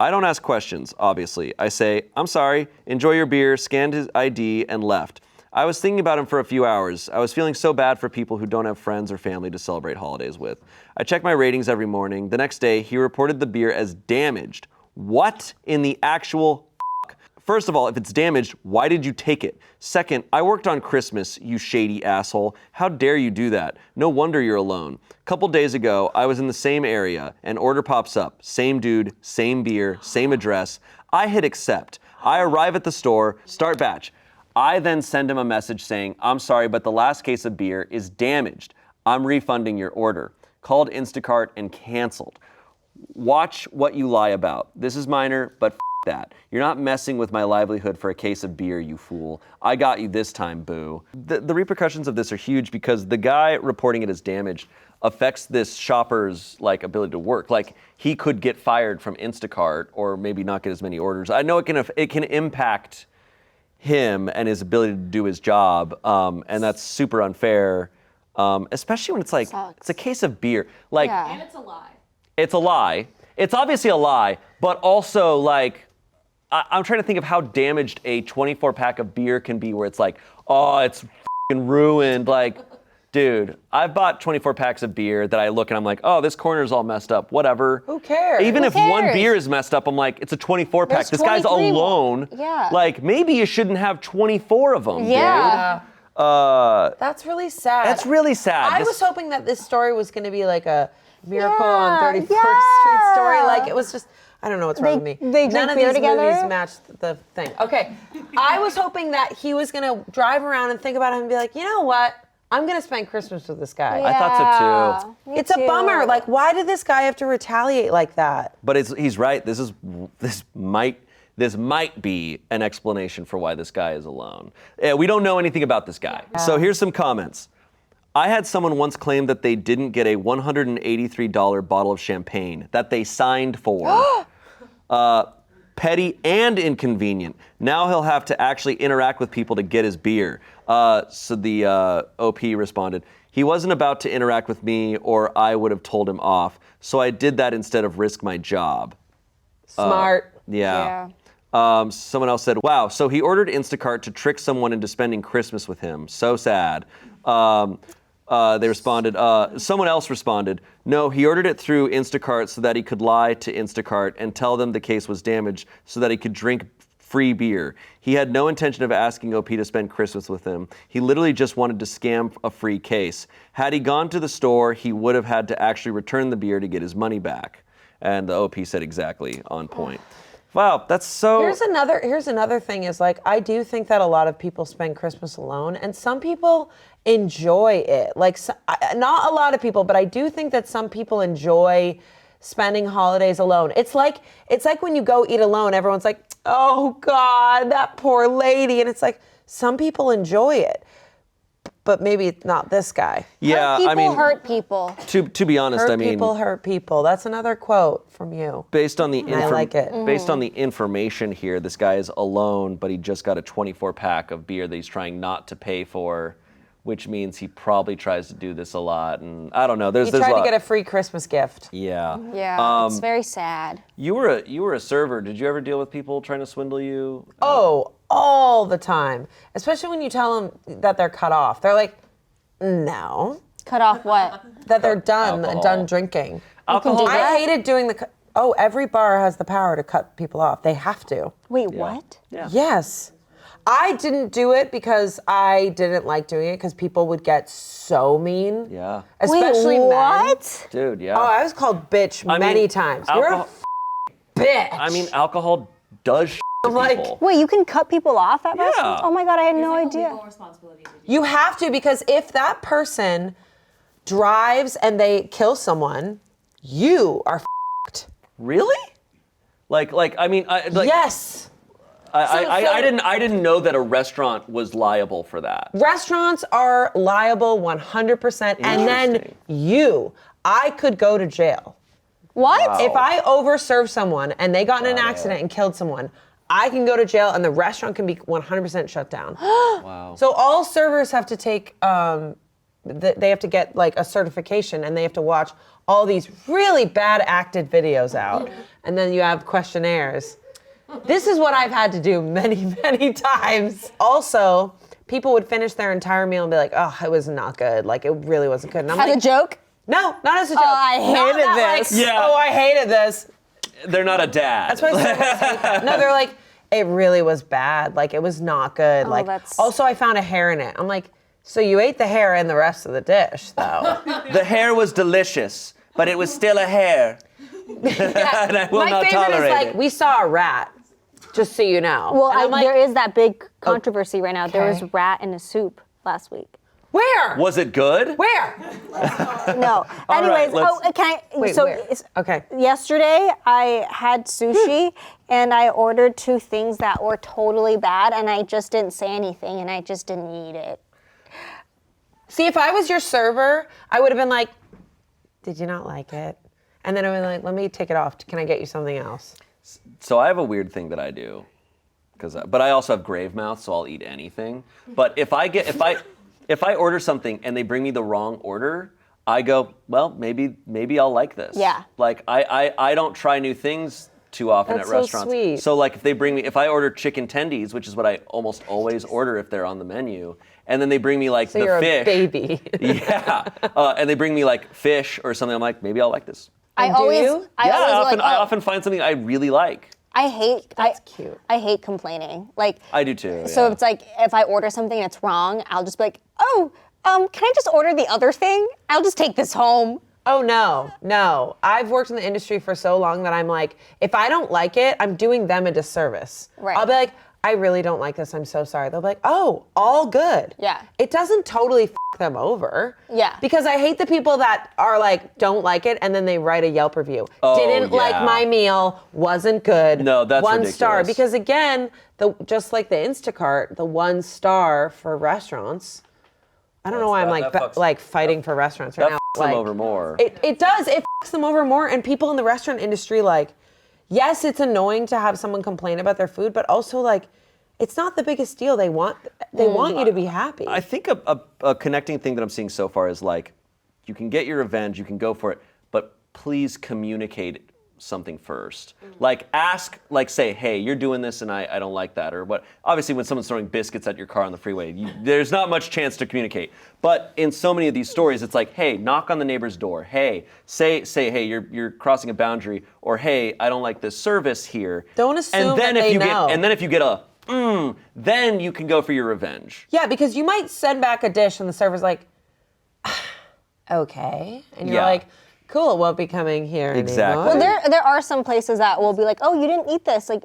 I don't ask questions, obviously. I say, I'm sorry, enjoy your beer, scanned his ID, and left. I was thinking about him for a few hours. I was feeling so bad for people who don't have friends or family to celebrate holidays with. I check my ratings every morning. The next day, he reported the beer as damaged. What in the actual f***? First of all, if it's damaged, why did you take it? Second, I worked on Christmas, you shady asshole. How dare you do that? No wonder you're alone. A couple days ago, I was in the same area. An order pops up. Same dude, same beer, same address. I hit accept. I arrive at the store, start batch. I then send him a message saying, I'm sorry, but the last case of beer is damaged. I'm refunding your order. Called Instacart and canceled. Watch what you lie about. This is minor, but that. You're not messing with my livelihood for a case of beer, you fool. I got you this time, boo. The repercussions of this are huge because the guy reporting it as damaged affects this shopper's ability to work. Like, he could get fired from Instacart or maybe not get as many orders. I know it can impact him and his ability to do his job, and that's super unfair, especially when it's it's a case of beer. And it's a lie. It's a lie. It's obviously a lie, but also I'm trying to think of how damaged a 24-pack of beer can be where it's it's f***ing ruined. Dude, I've bought 24 packs of beer that I look and I'm like, oh, this corner's all messed up. Whatever. Who cares? Even Who if one cares? beer is messed up, I'm like, it's a 24 pack. There's This guy's 23 alone. Yeah. Maybe you shouldn't have 24 of them, Yeah. dude. That's really sad. That's really sad. I This- was hoping that this story was going to be like a Miracle Yeah, on 34th yeah. Street story. It was just, I don't know what's wrong with me. They drink None of beer these together? movies matched the thing. Okay. I was hoping that he was going to drive around and think about him and be like, you know what? I'm going to spend Christmas with this guy. I thought so too. Me It's a too. bummer. Why did this guy have to retaliate like that? But he's right. This this might be an explanation for why this guy is alone. We don't know anything about this guy. So here's some comments. I had someone once claim that they didn't get a $183 bottle of champagne that they signed for. Petty and inconvenient. Now he'll have to actually interact with people to get his beer. So the OP responded, he wasn't about to interact with me or I would have told him off. So I did that instead of risk my job. Smart. Yeah. Someone else said, wow, so he ordered Instacart to trick someone into spending Christmas with him. So sad. They responded, someone else responded, no, he ordered it through Instacart so that he could lie to Instacart and tell them the case was damaged so that he could drink free beer. He had no intention of asking OP to spend Christmas with him. He literally just wanted to scam a free case. Had he gone to the store, he would have had to actually return the beer to get his money back. And the OP said exactly on point. Wow, that's so... Here's another thing is like, I do think that a lot of people spend Christmas alone and some people enjoy it. Like, not a lot of people, but I do think that some people enjoy spending holidays alone. It's like when you go eat alone, everyone's like, oh God, that poor lady. And it's like, some people enjoy it, but maybe not this guy. Yeah, hurt people. To be honest, people hurt people. That's another quote from you. Based on the I like it. Based on the information here, this guy is alone, but he just got a 24-pack of beer that he's trying not to pay for, which means he probably tries to do this a lot. And I don't know. There's tried a lot. to get a free Christmas gift. Yeah. Yeah, it's very sad. You were a server. Did you ever deal with people trying to swindle you? Oh, all the time. Especially when you tell them that they're cut off. They're like, no. Cut off what? That they're done drinking. Alcohol. I hated doing every bar has the power to cut people off. They have to. Wait, what? Yeah. Yes. I didn't do it because I didn't like doing it because people would get so mean. Yeah. Especially Wait, men. what? Dude, yeah. Oh, I was called bitch many times. You're a bitch. I mean, alcohol does to people. Wait, you can cut people off at restaurants? Yeah. Oh my God, I had no idea. You have to, because if that person drives and they kill someone, you are f***ed. Really? Yes. I didn't know that a restaurant was liable for that. Restaurants are liable 100%, and then I could go to jail. What? Wow. If I overserve someone and they got in an accident and killed someone, I can go to jail and the restaurant can be 100% shut down. Wow. So all servers have to take, they have to get like a certification and they have to watch all these really bad acted videos out. And then you have questionnaires. This is what I've had to do many, many times. Also, people would finish their entire meal and be like, oh, it was not good. Like, it really wasn't good. And I'm As a joke? No, not as a joke. Oh, I hated this. Yeah. Oh, I hated this. They're not a dad. That's why servers hate that. No, they're like, it really was bad. Like, it was not good. Also, I found a hair in it. I'm like, so you ate the hair and the rest of the dish, though. The hair was delicious, but it was still a hair. Yeah. And I will not My favorite tolerate is like, it. we saw a rat, just so you know. Well, And there is that big controversy right now. There Okay. was rat in a soup last week. Where? Was it good? Where? No. All right, Anyways, let's- can I? Wait, so where? Okay. yesterday I had sushi and I ordered 2 things that were totally bad, and I just didn't say anything, and I just didn't eat it. See, if I was your server, I would have been like, did you not like it? And then I would be like, let me take it off. Can I get you something else? So I have a weird thing that I do, but I also have grave mouth, so I'll eat anything. But if I order something and they bring me the wrong order, I go, well, maybe I'll like this. Yeah. Like I don't try new things too often That's at so restaurants. sweet. So like if I order chicken tendies, which is what I almost always order if they're on the menu, and then they bring me like So the you're fish. a baby. Yeah. And they bring me like fish or something. I'm like, maybe I'll like this. I often find something I really like. That's cute. I hate complaining. Like I do too. So yeah. it's like if I order something that's wrong, I'll just be like, oh, can I just order the other thing? I'll just take this home. Oh, no. I've worked in the industry for so long that I'm like, if I don't like it, I'm doing them a disservice. Right. I'll be like, I really don't like this, I'm so sorry. They'll be like, oh, all good. Yeah. It doesn't totally them over. Yeah. Because I hate the people that are like, don't like it, and then they write a Yelp review. Didn't like my meal, wasn't good. No, that's one ridiculous. star. Because again, just like the Instacart, the 1 star for restaurants. I don't know why I'm fighting for restaurants right now. That fucks them over more. It does. It fucks them over more. And people in the restaurant industry, like, yes, it's annoying to have someone complain about their food, but also like, it's not the biggest deal. They want you to be happy. I think a connecting thing that I'm seeing so far is like, you can get your revenge, you can go for it, but please communicate something first. Like ask, like say, hey, you're doing this and I don't like that, or what. Obviously when someone's throwing biscuits at your car on the freeway, there's not much chance to communicate. But in so many of these stories, it's like, hey, knock on the neighbor's door. Hey, say, hey, you're crossing a boundary, or hey, I don't like this service here. Don't assume that they know. And then if you get a then you can go for your revenge. Yeah, because you might send back a dish and the server's like, okay. And you're like, cool, it won't be coming here Exactly. anymore. Well, there are some places that will be like, oh, you didn't eat this. Like,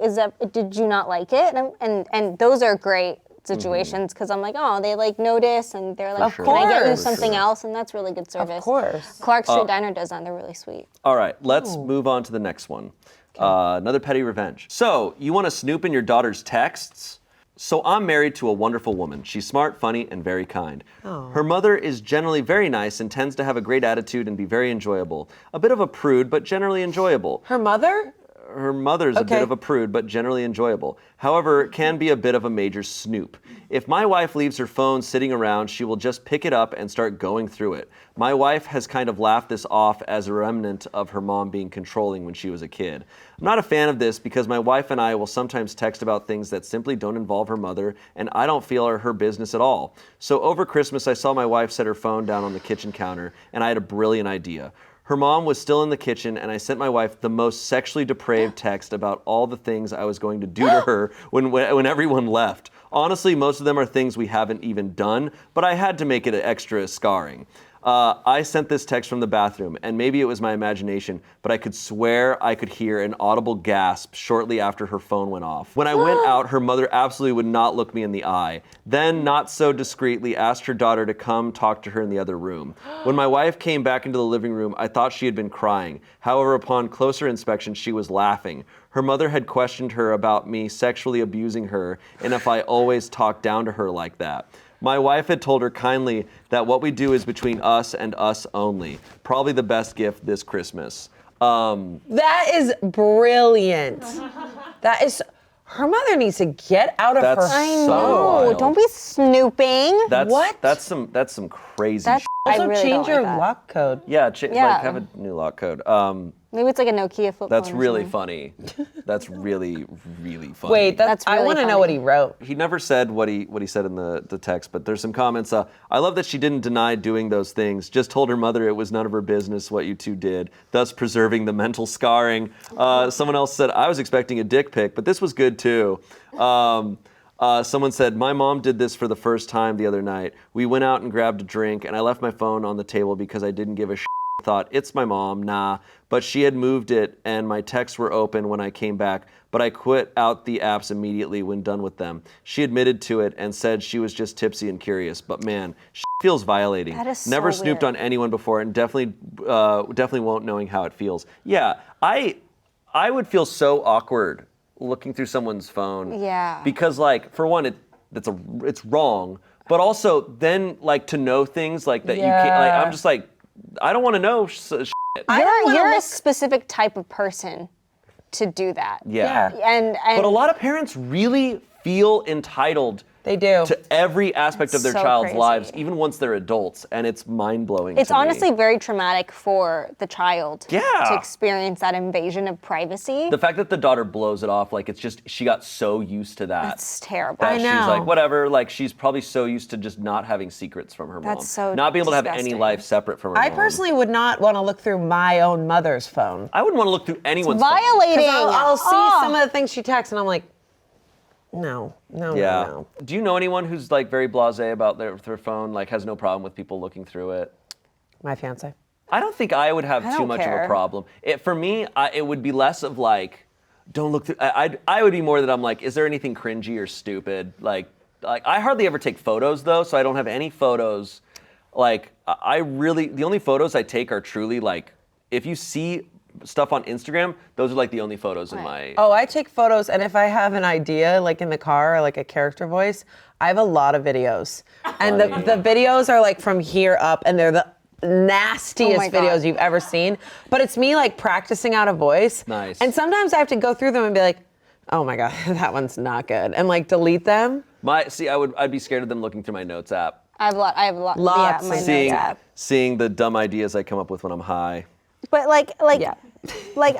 did you not like it? And those are great situations because I'm like, oh, they like notice and they're like, can I get you something else? And that's really good service. Of course. Clark Street Diner does that. They're really sweet. All right, let's move on to the next one. Another petty revenge. So, you want to snoop in your daughter's texts? So I'm married to a wonderful woman. She's smart, funny, and very kind. Her mother is generally very nice and tends to have a great attitude and be very enjoyable. A bit of a prude, but generally enjoyable. Her mother? Her mother's a bit of a prude, but generally enjoyable. However, can be a bit of a major snoop. If my wife leaves her phone sitting around, she will just pick it up and start going through it. My wife has kind of laughed this off as a remnant of her mom being controlling when she was a kid. I'm not a fan of this because my wife and I will sometimes text about things that simply don't involve her mother, and I don't feel are her business at all. So over Christmas, I saw my wife set her phone down on the kitchen counter, and I had a brilliant idea. Her mom was still in the kitchen, and I sent my wife the most sexually depraved text about all the things I was going to do to her when everyone left. Honestly, most of them are things we haven't even done, but I had to make it extra scarring. I sent this text from the bathroom, and maybe it was my imagination, but I could swear I could hear an audible gasp shortly after her phone went off. When I went out, her mother absolutely would not look me in the eye. Then, not so discreetly, asked her daughter to come talk to her in the other room. When my wife came back into the living room, I thought she had been crying. However, upon closer inspection, she was laughing. Her mother had questioned her about me sexually abusing her, and if I always talked down to her like that. My wife had told her kindly that what we do is between us and us only. Probably the best gift this Christmas. That is brilliant. That is... Her mother needs to get out of her phone. I know. Don't be snooping. That's some crazy shit. Also, really change your like lock code. Yeah, like have a new lock code. Maybe it's like a Nokia flip phone. That's really funny. That's really, really funny. Wait, That's really I want to know funny. what he wrote. He never said what he said in the text, but there's some comments. I love that she didn't deny doing those things. Just told her mother it was none of her business what you two did, thus preserving the mental scarring. Someone else said, I was expecting a dick pic, but this was good too. Someone said, my mom did this for the first time the other night. We went out and grabbed a drink, and I left my phone on the table because I didn't give a shit. Thought, it's my mom, nah. But she had moved it, and my texts were open when I came back, but I quit out the apps immediately when done with them. She admitted to it and said she was just tipsy and curious, but man, feels violating. That is so Never snooped weird. on anyone before, and definitely won't knowing how it feels. Yeah, I would feel so awkward looking through someone's phone. Yeah. Because like, for one, it's wrong, but also then like to know things like that you can't. Like, I'm just like, I don't want to know shit. You're a specific type of person to do that. Yeah. And but a lot of parents really feel entitled. They do. To every aspect of their so child's crazy. lives, even once they're adults, and it's mind-blowing. It's to me. honestly very traumatic for the child Yeah. to experience that invasion of privacy. The fact that the daughter blows it off, like it's just, she got so used to that. That's terrible. That I she's know. like, whatever, like she's probably so used to just not having secrets from her mom. That's so not being able to have any disgusting. life separate from her I mom. personally would not want to look through my own mother's phone. I wouldn't want to look through anyone's phone. Violating. I'll see Oh. some of the things she texts, and I'm like, no. Yeah. Do you know anyone who's like very blasé about their phone, like has no problem with people looking through it? My fiance. I don't think I would have I too don't much of care. a problem. For me, it would be less of like, don't look through. I would be more that I'm like, is there anything cringy or stupid? Like I hardly ever take photos though, so I don't have any photos. Like the only photos I take are truly like, if you see stuff on Instagram, those are like the only photos in my. Oh, I take photos, and if I have an idea, like in the car or like a character voice, I have a lot of videos, and the videos are like from here up, and they're the nastiest videos you've ever seen. But it's me like practicing out a voice. Nice. And sometimes I have to go through them and be like, oh my God, that one's not good, and like delete them. I'd be scared of them looking through my notes app. I have a lot. Lots Yeah, my seeing, notes app. seeing the dumb ideas I come up with when I'm high. But like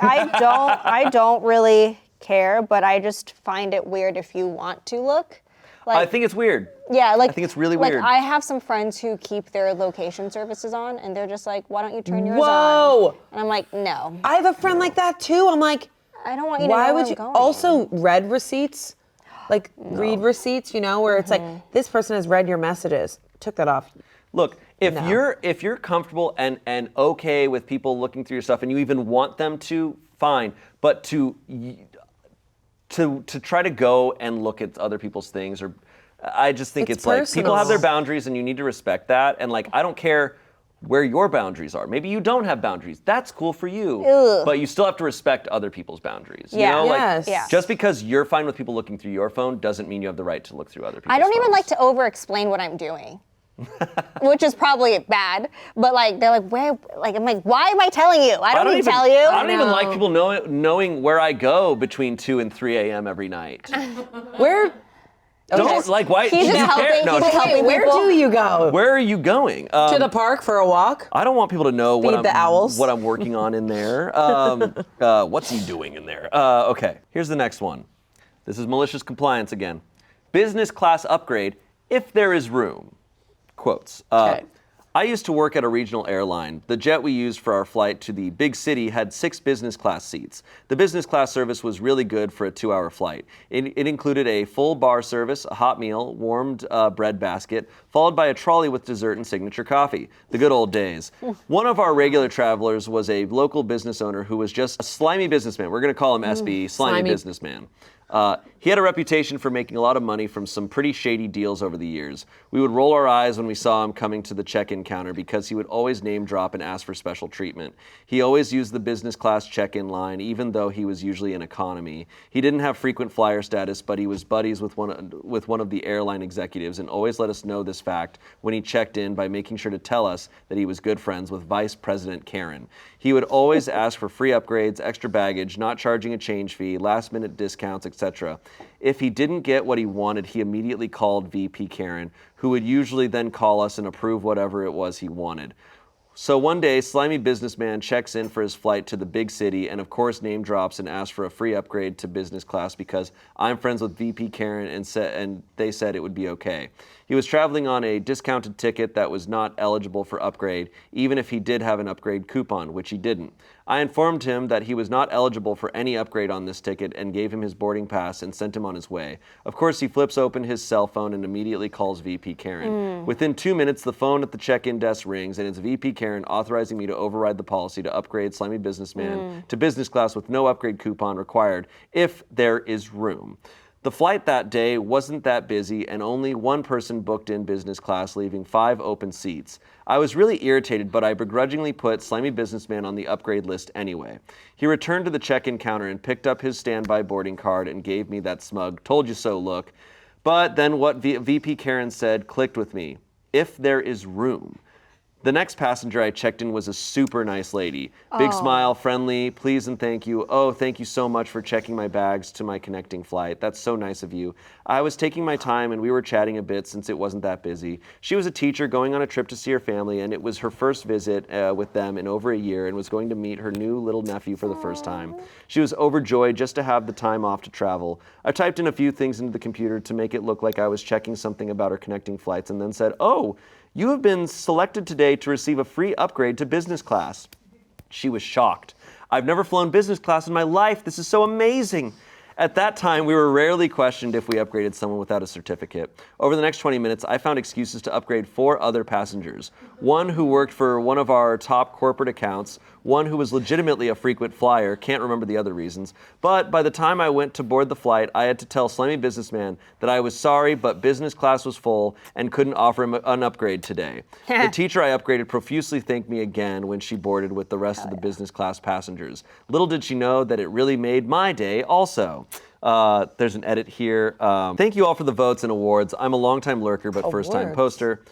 I don't really care, but I just find it weird if you want to look. Like, I think it's weird. Yeah, like I think it's really weird. I have some friends who keep their location services on, and they're just like, "Why don't you turn yours Whoa. on?" And I'm like, "No." I have a friend like that too. I'm like, I don't want you to know why where would I'm you? going. Also, read receipts, like read receipts, where it's like this person has read your messages. Took that off. Look, if you're comfortable and okay with people looking through your stuff, and you even want them to, fine. But to try to go and look at other people's things, or I just think it's like people have their boundaries, and you need to respect that. And like, I don't care where your boundaries are. Maybe you don't have boundaries. That's cool for you. But you still have to respect other people's boundaries. Yeah. You know? Yes. Like, just because you're fine with people looking through your phone doesn't mean you have the right to look through other people's I don't even phones. like to over-explain what I'm doing. Which is probably bad, but like they're like, where? Like I'm like, why am I telling you? I don't need to tell you. I don't even like people knowing where I go between 2 and 3 a.m. every night. Where? Don't like why? He's just helping. No, He's helping Where people. do you go? where are you going? To the park for a walk? I don't want people to know Feed the owls. what I'm working on in there. What's he doing in there? Okay, here's the next one. This is malicious compliance again. Business class upgrade if there is room. Quotes. Okay. I used to work at a regional airline. The jet we used for our flight to the big city had 6 business class seats. The business class service was really good for a 2-hour flight. It included a full bar service, a hot meal, warmed bread basket, followed by a trolley with dessert and signature coffee. The good old days. One of our regular travelers was a local business owner who was just a slimy businessman. We're going to call him SB, slimy businessman. He had a reputation for making a lot of money from some pretty shady deals over the years. We would roll our eyes when we saw him coming to the check-in counter because he would always name drop and ask for special treatment. He always used the business class check-in line, even though he was usually in economy. He didn't have frequent flyer status, but he was buddies with one of the airline executives and always let us know this fact when he checked in by making sure to tell us that he was good friends with Vice President Karen. He would always ask for free upgrades, extra baggage, not charging a change fee, last-minute discounts, etc. If he didn't get what he wanted, he immediately called VP Karen, who would usually then call us and approve whatever it was he wanted. So one day, slimy businessman checks in for his flight to the big city and of course name drops and asks for a free upgrade to business class because I'm friends with VP Karen and they said it would be okay. He was traveling on a discounted ticket that was not eligible for upgrade, even if he did have an upgrade coupon, which he didn't. I informed him that he was not eligible for any upgrade on this ticket and gave him his boarding pass and sent him on his way. Of course, he flips open his cell phone and immediately calls VP Karen. Within 2 minutes, the phone at the check-in desk rings and it's VP Karen authorizing me to override the policy to upgrade slimy businessman to business class with no upgrade coupon required if there is room. The flight that day wasn't that busy and only one person booked in business class, leaving 5 open seats. I was really irritated, but I begrudgingly put slimy businessman on the upgrade list anyway. He returned to the check-in counter and picked up his standby boarding card and gave me that smug, told you so look. But then what VP Karen said clicked with me. If there is room. The next passenger I checked in was a super nice lady. Big smile, friendly, please and thank you. Oh, thank you so much for checking my bags to my connecting flight. That's so nice of you. I was taking my time and we were chatting a bit since it wasn't that busy. She was a teacher going on a trip to see her family and it was her first visit with them in over a year and was going to meet her new little nephew for the first time. She was overjoyed just to have the time off to travel. I typed in a few things into the computer to make it look like I was checking something about her connecting flights and then said, oh, you have been selected today to receive a free upgrade to business class. She was shocked. I've never flown business class in my life. This is so amazing. At that time, we were rarely questioned if we upgraded someone without a certificate. Over the next 20 minutes, I found excuses to upgrade 4 other passengers. One who worked for one of our top corporate accounts, one who was legitimately a frequent flyer, can't remember the other reasons. But by the time I went to board the flight, I had to tell Slimy Businessman that I was sorry, but business class was full and couldn't offer him an upgrade today. The teacher I upgraded profusely thanked me again when she boarded with the rest of the business class passengers. Little did she know that it really made my day also. There's an edit here. Thank you all for the votes and awards. I'm a longtime lurker, but first-time poster.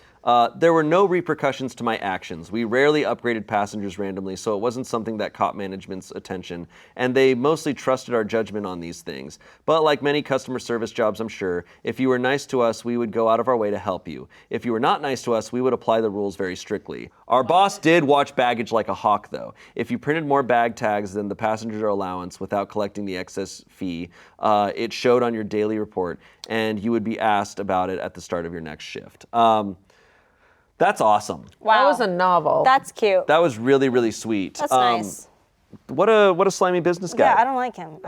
There were no repercussions to my actions. We rarely upgraded passengers randomly, so it wasn't something that caught management's attention, and they mostly trusted our judgment on these things. But like many customer service jobs, I'm sure, if you were nice to us, we would go out of our way to help you. If you were not nice to us, we would apply the rules very strictly. Our boss did watch baggage like a hawk, though. If you printed more bag tags than the passenger allowance without collecting the excess fee, it showed on your daily report, and you would be asked about it at the start of your next shift. That's awesome. Wow. That was a novel. That's cute. That was really, really sweet. That's nice. What a slimy business guy. Yeah, I don't like him.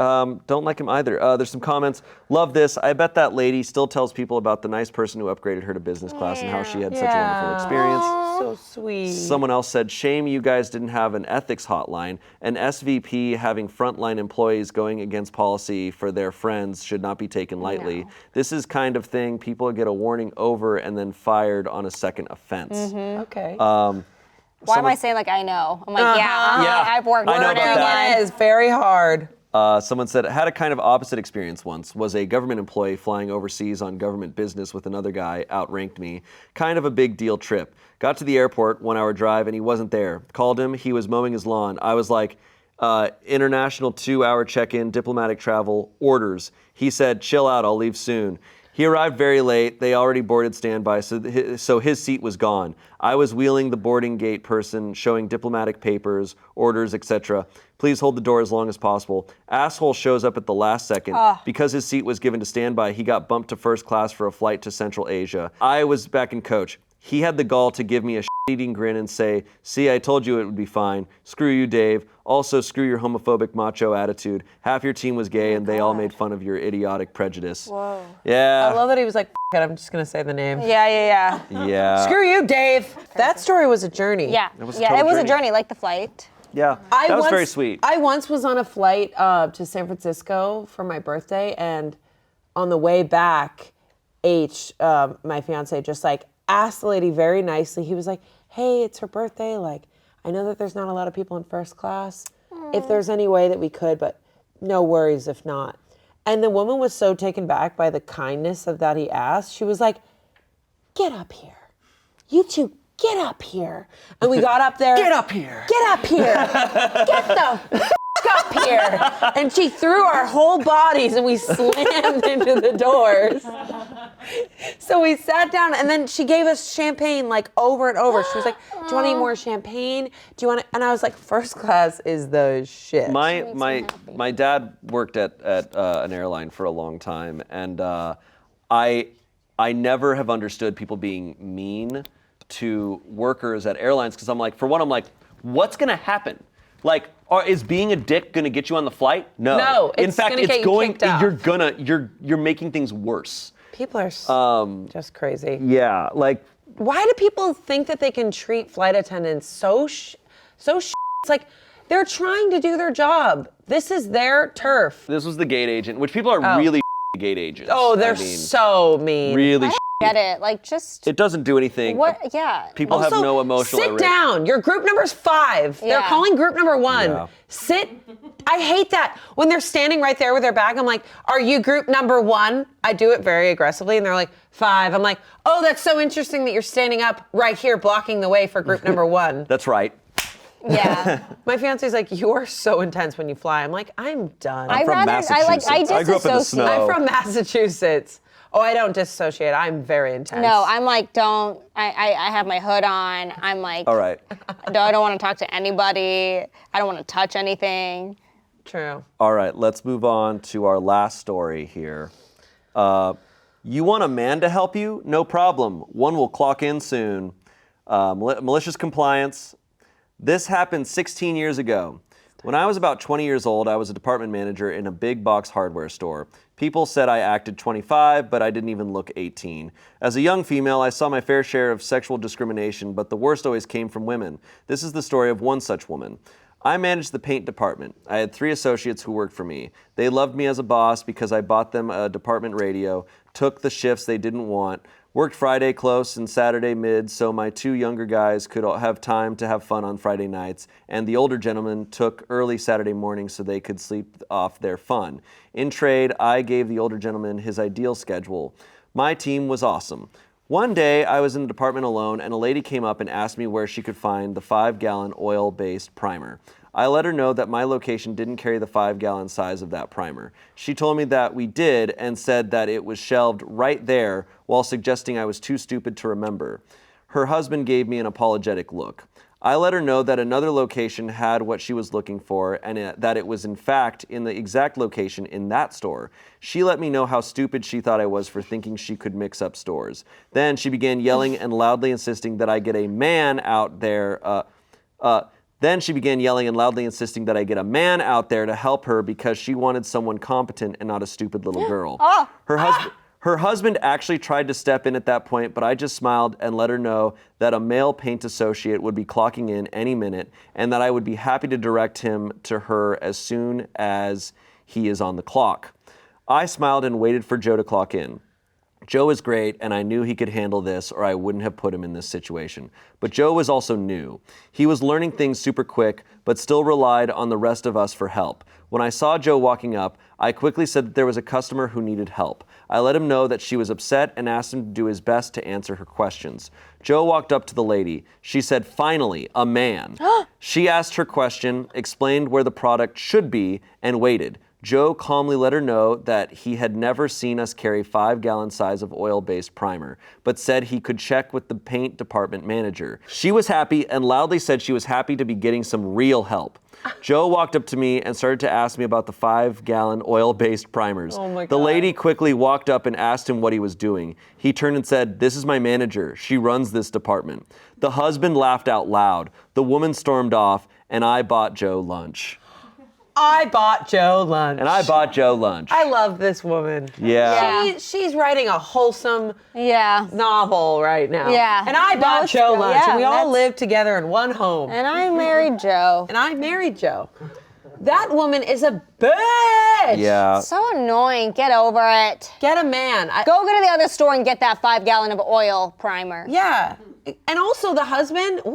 Don't like him either. There's some comments. Love this. I bet that lady still tells people about the nice person who upgraded her to business class and how she had such a wonderful experience. So sweet. Someone else said, shame you guys didn't have an ethics hotline. An SVP having frontline employees going against policy for their friends should not be taken lightly. No. This is kind of thing people get a warning over and then fired on a second offense. Mm-hmm. Okay. Why am I saying like I know? I'm like, yeah, I've worked I know about that. It is very hard. Someone said, had a kind of opposite experience once. Was a government employee flying overseas on government business with another guy, outranked me. Kind of a big deal trip. Got to the airport, 1-hour drive, and he wasn't there. Called him, he was mowing his lawn. I was like, international 2-hour check-in, diplomatic travel, orders. He said, chill out, I'll leave soon. He arrived very late. They already boarded standby, so his seat was gone. I was wheeling the boarding gate person, showing diplomatic papers, orders, etc. Please hold the door as long as possible. Asshole shows up at the last second. Because his seat was given to standby, he got bumped to first class for a flight to Central Asia. I was back in coach. He had the gall to give me a shit-eating grin and say, see, I told you it would be fine. Screw you, Dave. Also, screw your homophobic macho attitude. Half your team was gay and they all made fun of your idiotic prejudice. Whoa. Yeah. I love that he was like, it, I'm just going to say the name. Yeah. Screw you, Dave. That story was a journey. Yeah. It was a journey, like the flight. Yeah, that was very sweet. I once was on a flight to San Francisco for my birthday, and on the way back, my fiance, just like asked the lady very nicely. He was like, hey, it's her birthday. Like, I know that there's not a lot of people in first class. If there's any way that we could, but no worries if not. And the woman was so taken back by the kindness of that he asked. She was like, get up here. You two, get up here. And we got up there. Get up here. Get up here. Get the up here. And she threw our whole bodies and we slammed into the doors. So we sat down and then she gave us champagne like over and over. She was like, do you want any more champagne? Do you want to? And I was like, first class is the shit. My dad worked at an airline for a long time, and I never have understood people being mean to workers at airlines, because I'm like, for one, I'm like, what's gonna happen? Like, is being a dick gonna get you on the flight? No. It's in fact, gonna it's get you going. kicked out. You're making things worse. People are just crazy. Yeah, like. Why do people think that they can treat flight attendants so It's like they're trying to do their job. This is their turf. This was the gate agent, which people are really gate agents. Oh, they're so mean. Really. Get it? Like, just. It doesn't do anything. What? Yeah. People have no emotional. Sit down. Your group number's 5. Yeah. They're calling group number 1. Yeah. Sit. I hate that. When they're standing right there with their bag, I'm like, are you group number 1? I do it very aggressively, and they're like, 5. I'm like, oh, that's so interesting that you're standing up right here blocking the way for group number 1. That's right. Yeah. My fiance's like, you are so intense when you fly. I'm like, I'm done. I'm from Massachusetts. I grew up in the snow. I'm from Massachusetts. Oh, I don't dissociate. I'm very intense. No, I'm like, I have my hood on. I'm like, all right. I don't want to talk to anybody. I don't want to touch anything. True. All right, let's move on to our last story here. You want a man to help you? No problem. One will clock in soon. Malicious compliance. This happened 16 years ago. When I was about 20 years old, I was a department manager in a big box hardware store. People said I acted 25, but I didn't even look 18. As a young female, I saw my fair share of sexual discrimination, but the worst always came from women. This is the story of one such woman. I managed the paint department. I had 3 associates who worked for me. They loved me as a boss because I bought them a department radio, took the shifts they didn't want, worked Friday close and Saturday mid so my 2 younger guys could have time to have fun on Friday nights, and the older gentlemen took early Saturday mornings so they could sleep off their fun. In trade, I gave the older gentleman his ideal schedule. My team was awesome. One day, I was in the department alone, and a lady came up and asked me where she could find the 5-gallon oil-based primer. I let her know that my location didn't carry the 5-gallon size of that primer. She told me that we did and said that it was shelved right there while suggesting I was too stupid to remember. Her husband gave me an apologetic look. I let her know that another location had what she was looking for and that it was in fact in the exact location in that store. She let me know how stupid she thought I was for thinking she could mix up stores. Then she began yelling and loudly insisting that I get a man out there to help her because she wanted someone competent and not a stupid little girl. Her husband actually tried to step in at that point, but I just smiled and let her know that a male paint associate would be clocking in any minute and that I would be happy to direct him to her as soon as he is on the clock. I smiled and waited for Joe to clock in. Joe is great, and I knew he could handle this or I wouldn't have put him in this situation. But Joe was also new. He was learning things super quick, but still relied on the rest of us for help. When I saw Joe walking up, I quickly said that there was a customer who needed help. I let him know that she was upset and asked him to do his best to answer her questions. Joe walked up to the lady. She said, "Finally, a man." She asked her question, explained where the product should be, and waited. Joe calmly let her know that he had never seen us carry 5-gallon size of oil-based primer, but said he could check with the paint department manager. She was happy and loudly said she was happy to be getting some real help. Joe walked up to me and started to ask me about the 5-gallon oil-based primers. Oh my God. The lady quickly walked up and asked him what he was doing. He turned and said, "This is my manager. She runs this department." The husband laughed out loud. The woman stormed off, and I bought Joe lunch. I bought Joe lunch. And I bought Joe lunch. I love this woman. Yeah. She's writing a wholesome Yeah. novel right now. Yeah. And I bought it's Joe good. lunch. Yeah, and we all that's- lived together in one home. And I married Joe. And I married Joe. That woman is a bitch. Yeah. So annoying. Get over it. Get a man. Go to the other store and get that 5-gallon of oil primer. Yeah. And also the husband, woo!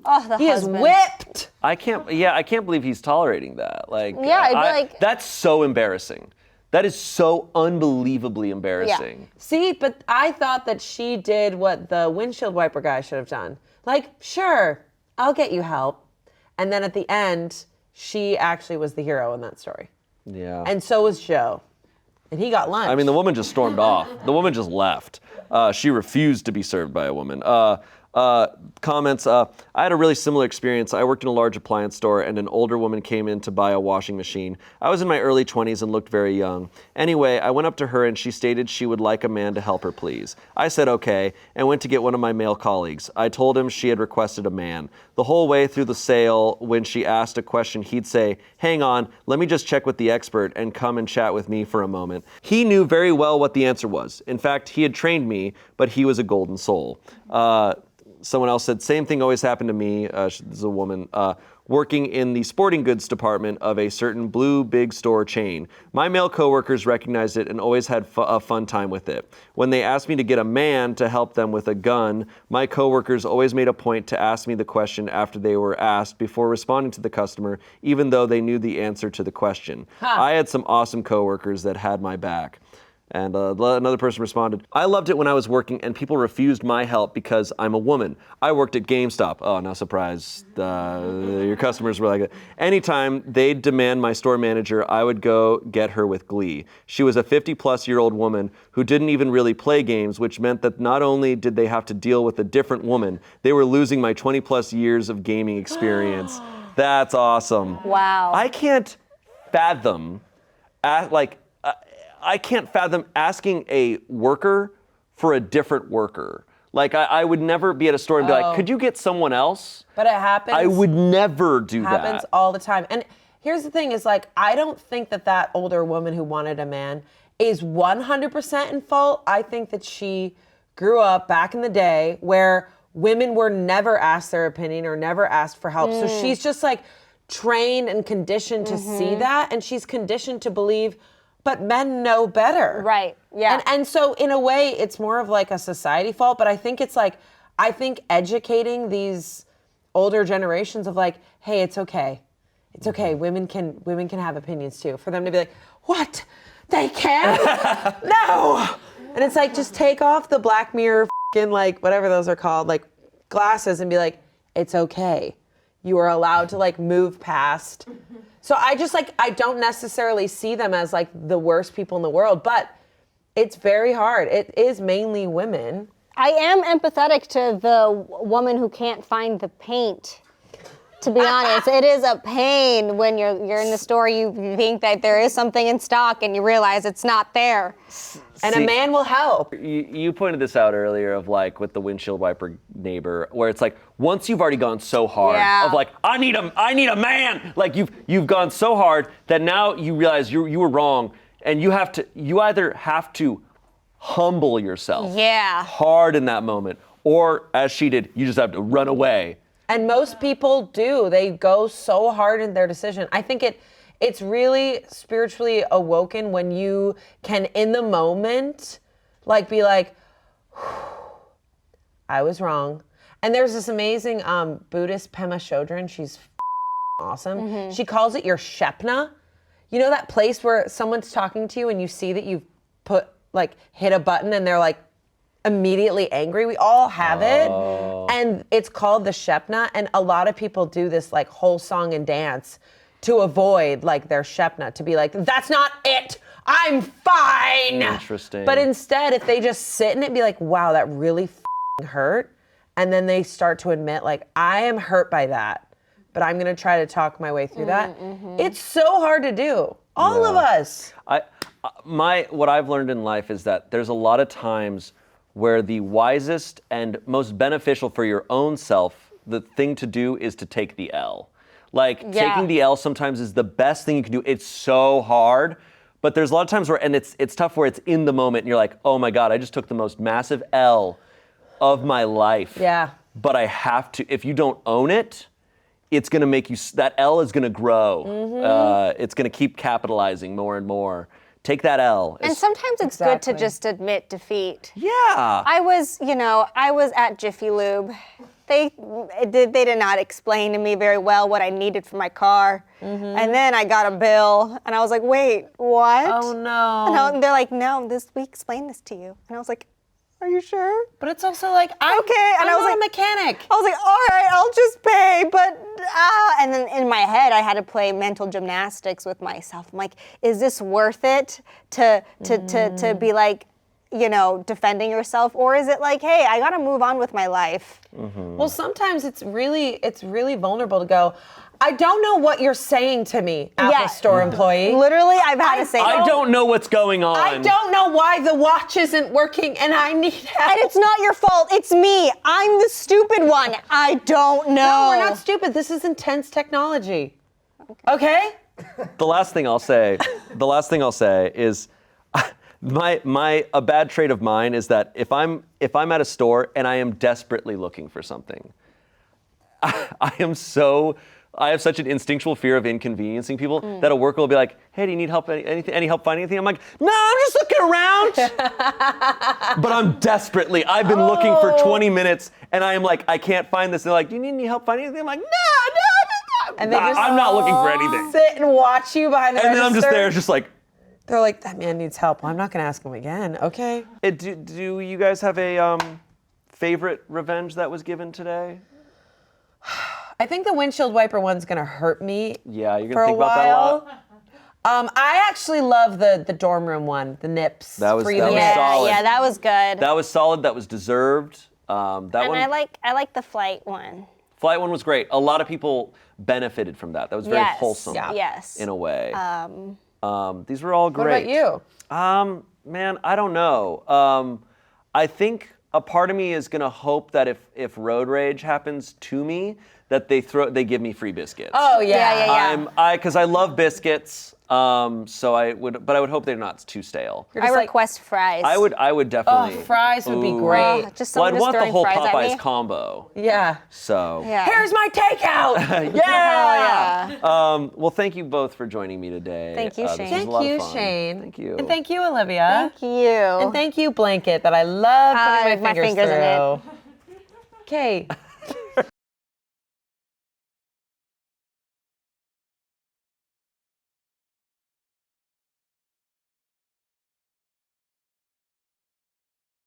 Oh, the he husband. is whipped. I can't believe he's tolerating that. Like, Yeah, it'd be like- that's so embarrassing. That is so unbelievably embarrassing. Yeah. See, but I thought that she did what the windshield wiper guy should have done. Like, sure, I'll get you help. And then at the end, she actually was the hero in that story. Yeah. And so was Joe. And he got lunch. I mean, the woman just stormed off. The woman just left. She refused to be served by a woman. Comments, I had a really similar experience. I worked in a large appliance store and an older woman came in to buy a washing machine. I was in my early 20s and looked very young. Anyway, I went up to her and she stated she would like a man to help her please. I said okay and went to get one of my male colleagues. I told him she had requested a man. The whole way through the sale, when she asked a question, he'd say, "Hang on, let me just check with the expert and come and chat with me for a moment." He knew very well what the answer was. In fact, he had trained me, but he was a golden soul. Someone else said, same thing always happened to me. This is a woman working in the sporting goods department of a certain blue big store chain. My male coworkers recognized it and always had a fun time with it. When they asked me to get a man to help them with a gun, my coworkers always made a point to ask me the question after they were asked before responding to the customer, even though they knew the answer to the question. I had some awesome coworkers that had my back. And another person responded, "I loved it when I was working and people refused my help because I'm a woman. I worked at GameStop." Oh, no surprise. Your customers were like that. Anytime they'd demand my store manager, I would go get her with glee. She was a 50-plus-year-old woman who didn't even really play games, which meant that not only did they have to deal with a different woman, they were losing my 20-plus years of gaming experience. That's awesome. Wow. I can't fathom, I can't fathom asking a worker for a different worker. Like, I would never be at a store and be like, could you get someone else? But it happens. I would never do that. Happens all the time. And here's the thing is, like, I don't think that older woman who wanted a man is 100% in fault. I think that she grew up back in the day where women were never asked their opinion or never asked for help. So she's just like trained and conditioned to see that. And she's conditioned to believe, but men know better. Right, yeah. And so in a way, it's more of like a society fault. But I think it's like, I think educating these older generations of like, hey, it's okay. It's okay. Women can have opinions too. For them to be like, what? They can? No. And it's like, just take off the Black Mirror like whatever those are called, like glasses, and be like, it's okay. You are allowed to like move past. So I just like, I don't necessarily see them as like the worst people in the world, but it's very hard. It is mainly women. I am empathetic to the woman who can't find the paint. To be honest, it is a pain when you're in the store, you think that there is something in stock and you realize it's not there. And a man will help. You pointed this out earlier of like with the windshield wiper neighbor, where it's like once you've already gone so hard of like I need a man. Like you've gone so hard that now you realize you were wrong, and you either have to humble yourself hard in that moment, or as she did, you just have to run away. And most people do. They go so hard in their decision. I think it's really spiritually awoken when you can, in the moment, like be like, I was wrong. And there's this amazing Buddhist Pema Chodron. She's awesome. She calls it your Shepna. You know that place where someone's talking to you and you see that you've hit a button and they're like immediately angry? We all have it. And it's called the Shepna. And a lot of people do this like whole song and dance to avoid like their Shepna, to be like, that's not it. I'm fine. Interesting. But instead, if they just sit in it and be like, wow, that really hurt. And then they start to admit like, I am hurt by that, but I'm going to try to talk my way through that. It's so hard to do. All of us. What I've learned in life is that there's a lot of times where the wisest and most beneficial for your own self, the thing to do is to take the L. Like taking the L sometimes is the best thing you can do. It's so hard, but there's a lot of times where, and it's tough where it's in the moment and you're like, oh my God, I just took the most massive L of my life. Yeah. But I have to, if you don't own it, it's gonna make you, that L is gonna grow. It's gonna keep capitalizing more and more. Take that L. And sometimes it's good to just admit defeat. Yeah. I was at Jiffy Lube. They did not explain to me very well what I needed for my car. And then I got a bill, and I was like, wait, what? Oh, no. And they're like, no, we explained this to you. And I was like, are you sure? But it's also like, I'm not a mechanic. I was like, all right, I'll just pay, but, and then in my head, I had to play mental gymnastics with myself. I'm like, is this worth it to be like, defending yourself? Or is it like, hey, I gotta move on with my life? Well, sometimes it's really vulnerable to go, I don't know what you're saying to me, Apple Store employee. Literally, I've had to say, I don't know what's going on. I don't know why the watch isn't working and I need help. And it's not your fault, it's me. I'm the stupid one. I don't know. No, we're not stupid. This is intense technology. Okay? The last thing I'll say is a bad trait of mine is that if I'm at a store and I am desperately looking for something, I have such an instinctual fear of inconveniencing people that a worker will be like, hey, do you need help, any help finding anything? I'm like, no, I'm just looking around. But I've been looking for 20 minutes and I am like, I can't find this. They're like, do you need any help finding anything? I'm like, no. And they just I'm not looking for anything. Sit and watch you behind the register. And then I'm just there, just like. They're like, that man needs help. Well, I'm not going to ask him again. Okay. Do you guys have a favorite revenge that was given today? I think the windshield wiper one's gonna hurt me. Yeah, you're gonna think about that a lot. I actually love the dorm room one, the nips. That was solid. Yeah, that was good. That was solid. That was deserved. I like the flight one. Flight one was great. A lot of people benefited from that. That was very wholesome. Yes. In a way. These were all great. What about you? Man, I don't know. I think a part of me is gonna hope that if road rage happens to me, that they give me free biscuits. Oh yeah. Because I love biscuits. So I would hope they're not too stale. I request fries. I would definitely. Fries would be great. I'd want the whole Popeyes combo. Yeah. So. Yeah. Here's my takeout. Yeah. Well, thank you both for joining me today. Thank you, Shane. Thank you, Shane. Thank you. And thank you, Olivia. Thank you. And thank you, Blanket, that I love putting my fingers through. in it. Okay.